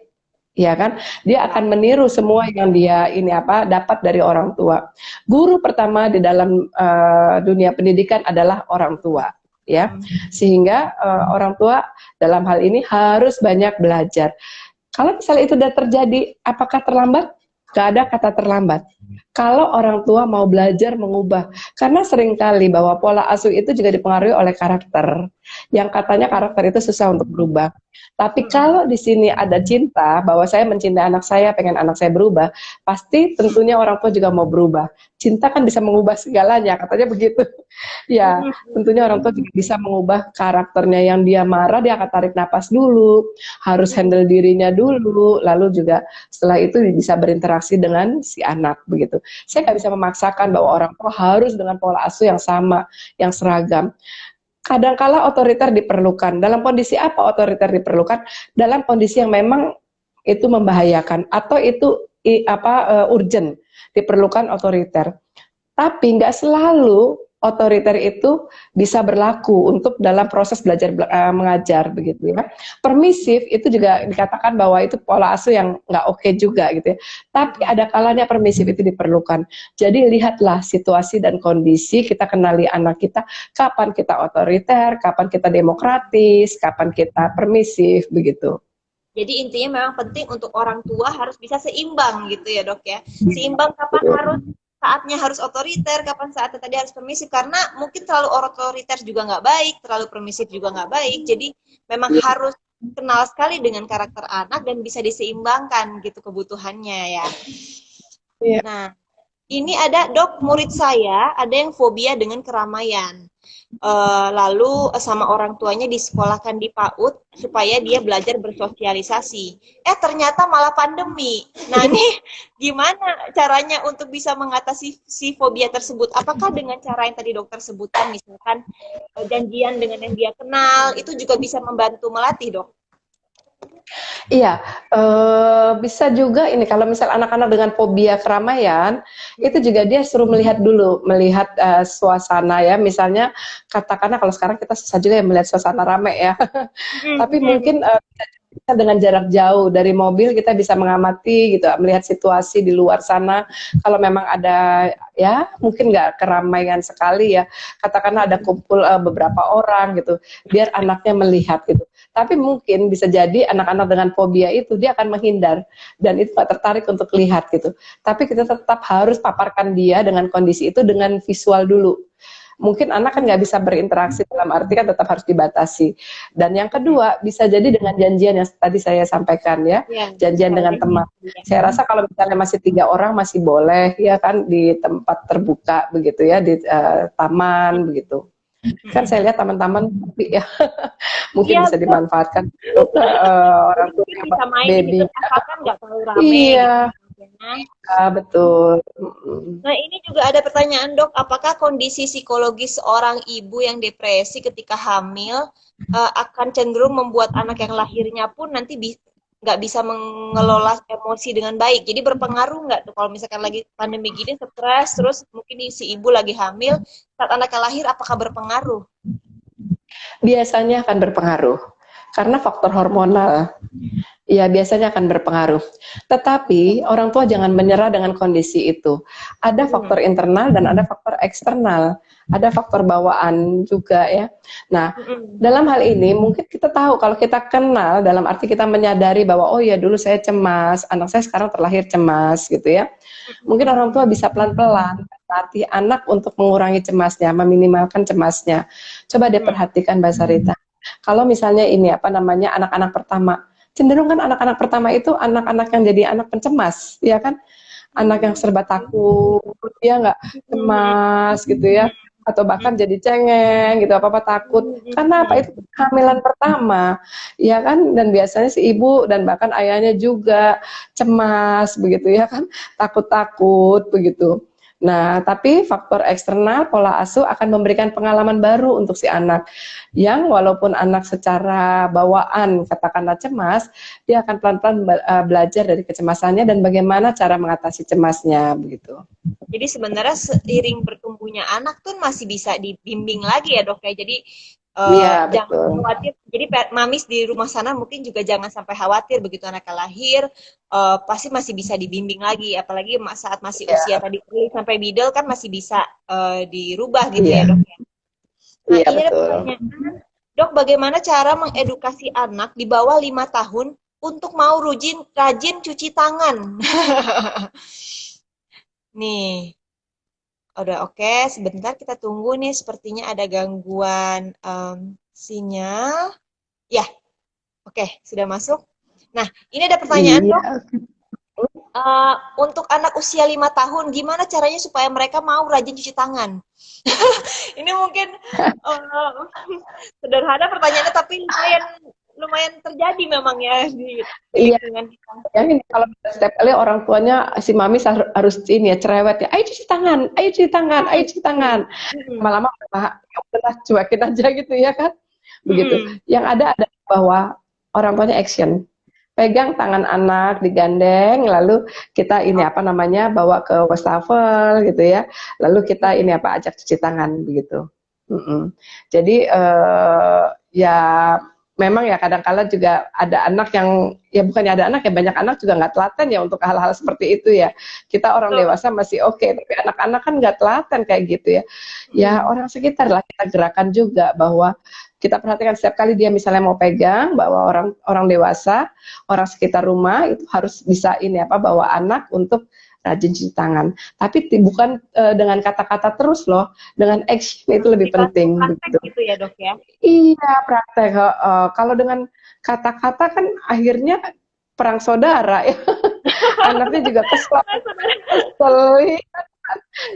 Ya kan, dia akan meniru semua yang dia ini apa dapat dari orang tua. Guru pertama di dalam dunia pendidikan adalah orang tua, ya. Sehingga orang tua dalam hal ini harus banyak belajar. Kalau misalnya itu sudah terjadi, apakah terlambat? Gak ada kata terlambat. Kalau orang tua mau belajar mengubah, karena seringkali bahwa pola asuh itu juga dipengaruhi oleh karakter. Yang katanya karakter itu susah untuk berubah. Tapi kalau di sini ada cinta, bahwa saya mencintai anak saya, pengen anak saya berubah, pasti tentunya orang tua juga mau berubah. Cinta kan bisa mengubah segalanya, katanya begitu. Ya, tentunya orang tua juga bisa mengubah karakternya. Yang dia marah, dia akan tarik napas dulu, harus handle dirinya dulu, lalu juga setelah itu bisa berinteraksi dengan si anak begitu. Saya nggak bisa memaksakan bahwa orang tua harus dengan pola asuh yang sama, yang seragam. Kadangkala otoriter diperlukan. Dalam kondisi apa otoriter diperlukan? Dalam kondisi yang memang itu membahayakan atau itu urgent, diperlukan otoriter. Tapi nggak selalu otoriter itu bisa berlaku untuk dalam proses belajar mengajar begitu ya. Permisif itu juga dikatakan bahwa itu pola asuh yang nggak oke juga gitu ya. Tapi ada kalanya permisif itu diperlukan. Jadi lihatlah situasi dan kondisi, kita kenali anak kita, kapan kita otoriter, kapan kita demokratis, kapan kita permisif begitu. Jadi intinya memang penting untuk orang tua harus bisa seimbang gitu ya dok ya. Seimbang kapan saatnya harus otoriter, kapan saatnya tadi harus permisif. Karena mungkin terlalu otoriter juga nggak baik, terlalu permisif juga nggak baik. Jadi memang harus kenal sekali dengan karakter anak dan bisa diseimbangkan gitu kebutuhannya ya. Iya. Nah, ini ada dok murid saya ada yang fobia dengan keramaian. Lalu sama orang tuanya disekolahkan di PAUD supaya dia belajar bersosialisasi. Ternyata malah pandemi. Nah ini gimana caranya untuk bisa mengatasi si fobia tersebut? Apakah dengan cara yang tadi dokter sebutkan, misalkan janjian dengan yang dia kenal, itu juga bisa membantu melatih dok? Iya, bisa juga ini kalau misal anak-anak dengan fobia keramaian, itu juga dia suruh melihat dulu, melihat suasana ya. Misalnya katakanlah kalau sekarang kita susah juga ya melihat suasana ramai ya. Tapi mungkin kita dengan jarak jauh dari mobil kita bisa mengamati gitu, melihat situasi di luar sana. Kalau memang ada ya mungkin nggak keramaian sekali ya, katakanlah ada kumpul beberapa orang gitu, biar anaknya melihat gitu. Tapi mungkin bisa jadi anak-anak dengan fobia itu dia akan menghindar dan itu gak tertarik untuk lihat gitu. Tapi kita tetap harus paparkan dia dengan kondisi itu dengan visual dulu. Mungkin anak kan nggak bisa berinteraksi, dalam arti kan tetap harus dibatasi. Dan yang kedua bisa jadi dengan janjian yang tadi saya sampaikan ya, janjian dengan teman. Saya rasa kalau misalnya masih 3 orang masih boleh ya kan di tempat terbuka begitu ya, di taman begitu. Kan Mm-mm. saya lihat teman-teman tapi ya mungkin Iya bisa betul. dimanfaatkan untuk Jadi orang tua mungkin yang bisa baru main baby. gitu, asalkan nggak terlalu rame gitu. Iya, Ya. betul. Mm-mm. Nah, ini juga ada pertanyaan, Dok. Apakah kondisi psikologis seorang ibu yang depresi ketika hamil akan cenderung membuat anak yang lahirnya pun nanti nggak bisa mengelola emosi dengan baik? Jadi berpengaruh nggak tuh kalau misalkan lagi pandemi gini, stres, terus mungkin si ibu lagi hamil, saat anaknya lahir, apakah berpengaruh? Biasanya akan berpengaruh karena faktor hormonal. Ya, biasanya akan berpengaruh. Tetapi orang tua jangan menyerah dengan kondisi itu. Ada Hmm. faktor internal dan ada faktor eksternal. Ada faktor bawaan juga ya. Nah, Mm-mm. dalam hal ini mungkin kita tahu kalau kita kenal dalam arti kita menyadari bahwa oh ya dulu saya cemas, anak saya sekarang terlahir cemas gitu ya. Mungkin orang tua Mm-mm. bisa pelan-pelan latih anak untuk mengurangi cemasnya, meminimalkan cemasnya. Coba deh Mm-mm. perhatikan Mbak Sarita. Kalau misalnya ini apa namanya anak-anak pertama, cenderung kan anak-anak pertama itu anak-anak yang jadi anak pencemas, ya kan? Anak yang serba takut, dia nggak cemas gitu ya, atau bahkan jadi cengeng gitu, apa-apa takut. Karena apa? Itu kehamilan pertama, ya kan? Dan biasanya si ibu dan bahkan ayahnya juga cemas begitu ya kan, takut-takut begitu. Nah, tapi faktor eksternal pola asuh akan memberikan pengalaman baru untuk si anak yang walaupun anak secara bawaan katakanlah cemas, dia akan pelan-pelan belajar dari kecemasannya dan bagaimana cara mengatasi cemasnya begitu. Jadi sebenarnya seiring bertumbuhnya anak tuh masih bisa dibimbing lagi ya dok ya. Jadi Iya, jangan betul. khawatir. Jadi mamis di rumah sana mungkin juga jangan sampai khawatir begitu anaknya lahir, pasti masih bisa dibimbing lagi. Apalagi saat masih usia Iya, tadi early sampai middle kan masih bisa dirubah gitu ya iya, dok ya. Nah iya ini ada betul. pertanyaan, dok bagaimana cara mengedukasi anak di bawah 5 tahun untuk mau rajin cuci tangan? Nih. Udah oke, sebentar kita tunggu nih. Sepertinya ada gangguan sinyal. Ya, oke, sudah masuk. Nah, ini ada pertanyaan dok. Iya. Untuk anak usia 5 tahun, gimana caranya supaya mereka mau rajin cuci tangan? Ini mungkin eh, sederhana pertanyaannya, tapi lumayan lumayan terjadi memang ya di Iya, lingkungan kita. bayangin kalau setiap kali orang tuanya si mami harus ini ya cerewet ya, ayo cuci tangan, ayo cuci tangan, ayo Hmm, cuci tangan. hmm, hmm, Lama-lama ya udahlah cuekin aja gitu ya kan. Begitu. hmm. Yang ada bahwa orang tuanya action. Pegang tangan anak digandeng lalu kita ini apa namanya bawa ke wastafel gitu ya. Lalu kita ini apa ajak cuci tangan begitu. Mm-mm. Jadi ya memang ya kadang-kala juga ada anak yang ya bukannya ada anak ya banyak anak juga nggak telaten ya untuk hal-hal seperti itu ya. Kita orang Betul. dewasa masih oke, tapi anak-anak kan nggak telaten kayak gitu ya. Ya Hmm. orang sekitar lah kita gerakan juga bahwa kita perhatikan setiap kali dia misalnya mau pegang bahwa orang orang dewasa, orang sekitar rumah itu harus bisa ini apa bawa anak untuk rajin cuci tangan. Tapi bukan dengan kata-kata terus loh, dengan action itu lebih Dikasih penting praktek begitu. gitu ya dok ya. Iya, praktek. Kalau dengan kata-kata kan akhirnya perang saudara ya. Anaknya juga kesel, kesel,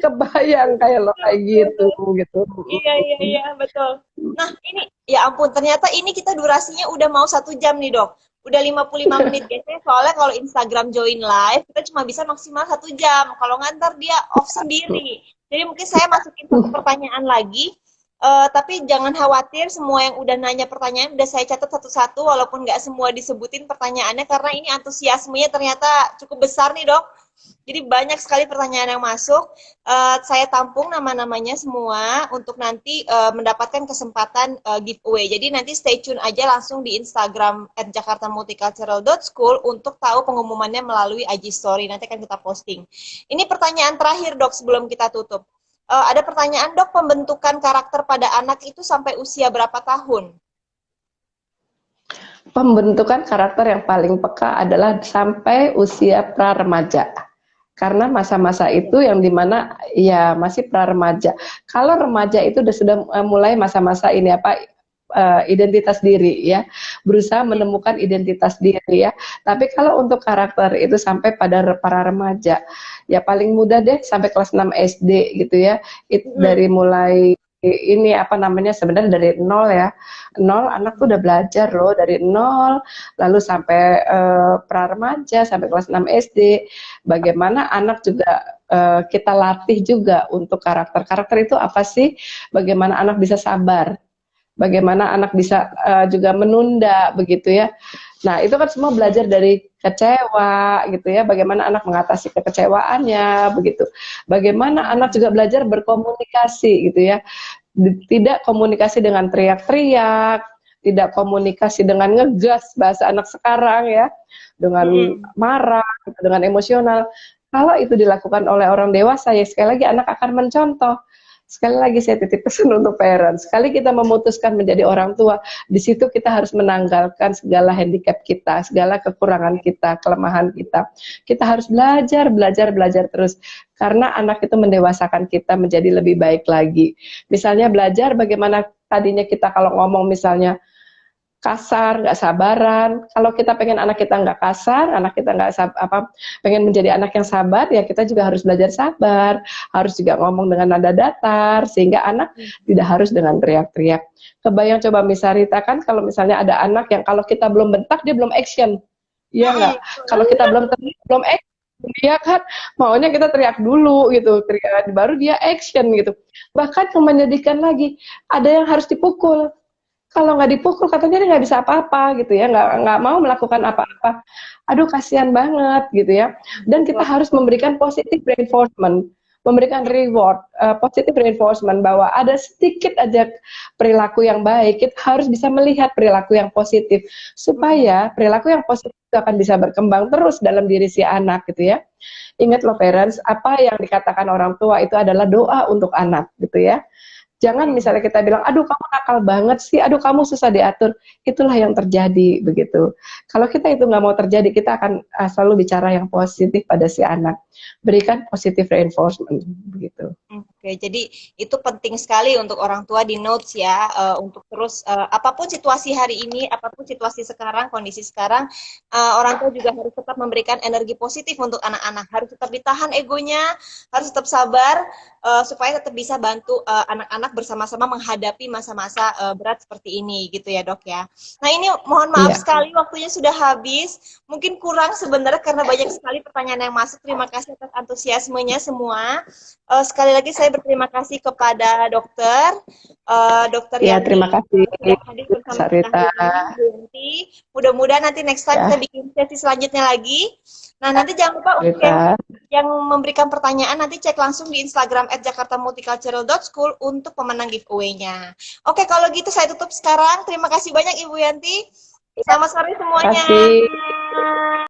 kebayang kayak lo kayak gitu, gitu. Iya, iya, iya, betul. Nah, ini, ya ampun, ternyata ini kita durasinya udah mau 1 jam nih, dok. Udah 55 menit. Biasanya soalnya kalau Instagram join live, kita cuma bisa maksimal 1 jam. Kalau nggak, ntar dia off sendiri. Jadi mungkin saya masukin satu pertanyaan lagi. Tapi jangan khawatir, semua yang udah nanya pertanyaan, udah saya catat satu-satu, walaupun nggak semua disebutin pertanyaannya, karena ini antusiasmenya ternyata cukup besar nih, dok. Jadi banyak sekali pertanyaan yang masuk. Saya tampung nama-namanya semua untuk nanti mendapatkan kesempatan giveaway. Jadi nanti stay tune aja langsung di Instagram @jakartamulticultural.school untuk tahu pengumumannya melalui IG Story. Nanti akan kita posting. Ini pertanyaan terakhir dok sebelum kita tutup. Ada pertanyaan dok, pembentukan karakter pada anak itu sampai usia berapa tahun? Pembentukan karakter yang paling peka adalah sampai usia pra remaja. Karena masa-masa itu yang dimana ya masih pra remaja. Kalau remaja itu sudah mulai masa-masa ini apa identitas diri ya, berusaha menemukan identitas diri ya. Tapi kalau untuk karakter itu sampai pada para remaja, ya paling mudah deh sampai kelas 6 SD gitu ya. Itu dari mulai ini apa namanya sebenarnya dari nol ya, nol anak tuh udah belajar loh dari nol, lalu sampai pra remaja sampai kelas 6 SD. Bagaimana anak juga kita latih juga untuk karakter itu apa sih? Bagaimana anak bisa sabar, bagaimana anak bisa juga menunda begitu ya. Nah, itu kan semua belajar dari kecewa gitu ya, bagaimana anak mengatasi kekecewaannya begitu. Bagaimana anak juga belajar berkomunikasi gitu ya. Tidak komunikasi dengan teriak-teriak, tidak komunikasi dengan ngegas bahasa anak sekarang ya, dengan marah, dengan emosional. Kalau itu dilakukan oleh orang dewasa ya sekali lagi anak akan mencontoh. Sekali lagi saya titip pesan untuk parents, sekali kita memutuskan menjadi orang tua, di situ kita harus menanggalkan segala handicap kita, segala kekurangan kita, kelemahan kita. Kita harus belajar, belajar, belajar terus. Karena anak itu mendewasakan kita menjadi lebih baik lagi. Misalnya belajar bagaimana tadinya kita kalau ngomong misalnya kasar, nggak sabaran. Kalau kita pengen anak kita nggak kasar, anak kita nggak pengen menjadi anak yang sabar, ya kita juga harus belajar sabar, harus juga ngomong dengan nada datar, sehingga anak tidak harus dengan teriak-teriak. Kebayang coba misalnya Rita kan kalau misalnya ada anak yang kalau kita belum bentak dia belum action, iya nggak? Kalau kita belum teriak belum action, dia kan maunya kita teriak dulu gitu, teriak baru dia action gitu. Bahkan yang menyedihkan lagi, ada yang harus dipukul. Kalau nggak dipukul katanya dia nggak bisa apa-apa gitu ya, nggak mau melakukan apa-apa. Aduh kasihan banget gitu ya. Dan kita harus memberikan positive reinforcement, memberikan reward, positive reinforcement bahwa ada sedikit aja perilaku yang baik, kita harus bisa melihat perilaku yang positif supaya perilaku yang positif itu akan bisa berkembang terus dalam diri si anak gitu ya. Ingat loh parents, apa yang dikatakan orang tua itu adalah doa untuk anak gitu ya. Jangan misalnya kita bilang, aduh kamu nakal banget sih, aduh kamu susah diatur. Itulah yang terjadi begitu. Kalau kita itu nggak mau terjadi, kita akan selalu bicara yang positif pada si anak. Berikan positive reinforcement begitu. Oke, jadi itu penting sekali untuk orang tua di notes ya, untuk terus apapun situasi hari ini, apapun situasi sekarang, kondisi sekarang, orang tua juga harus tetap memberikan energi positif untuk anak-anak, harus tetap ditahan egonya, harus tetap sabar, supaya tetap bisa bantu anak-anak bersama-sama menghadapi masa-masa berat seperti ini, gitu ya dok ya. Nah ini mohon maaf sekali waktunya sudah habis, mungkin kurang sebenarnya karena banyak sekali pertanyaan yang masuk. Terima kasih atas antusiasmenya semua. Sekali lagi saya berterima kasih kepada dokter, dokter Ya, yang terima kasih sudah hadir bersama kita hari ini. Mudah-mudahan nanti next time kita bikin sesi selanjutnya lagi. Nah nanti jangan lupa untuk yang memberikan pertanyaan nanti cek langsung di Instagram @jakartamulticultural.school untuk pemenang giveaway-nya. Oke kalau gitu saya tutup sekarang. Terima kasih banyak Ibu Yanti. Selamat sore semuanya. Terima kasih.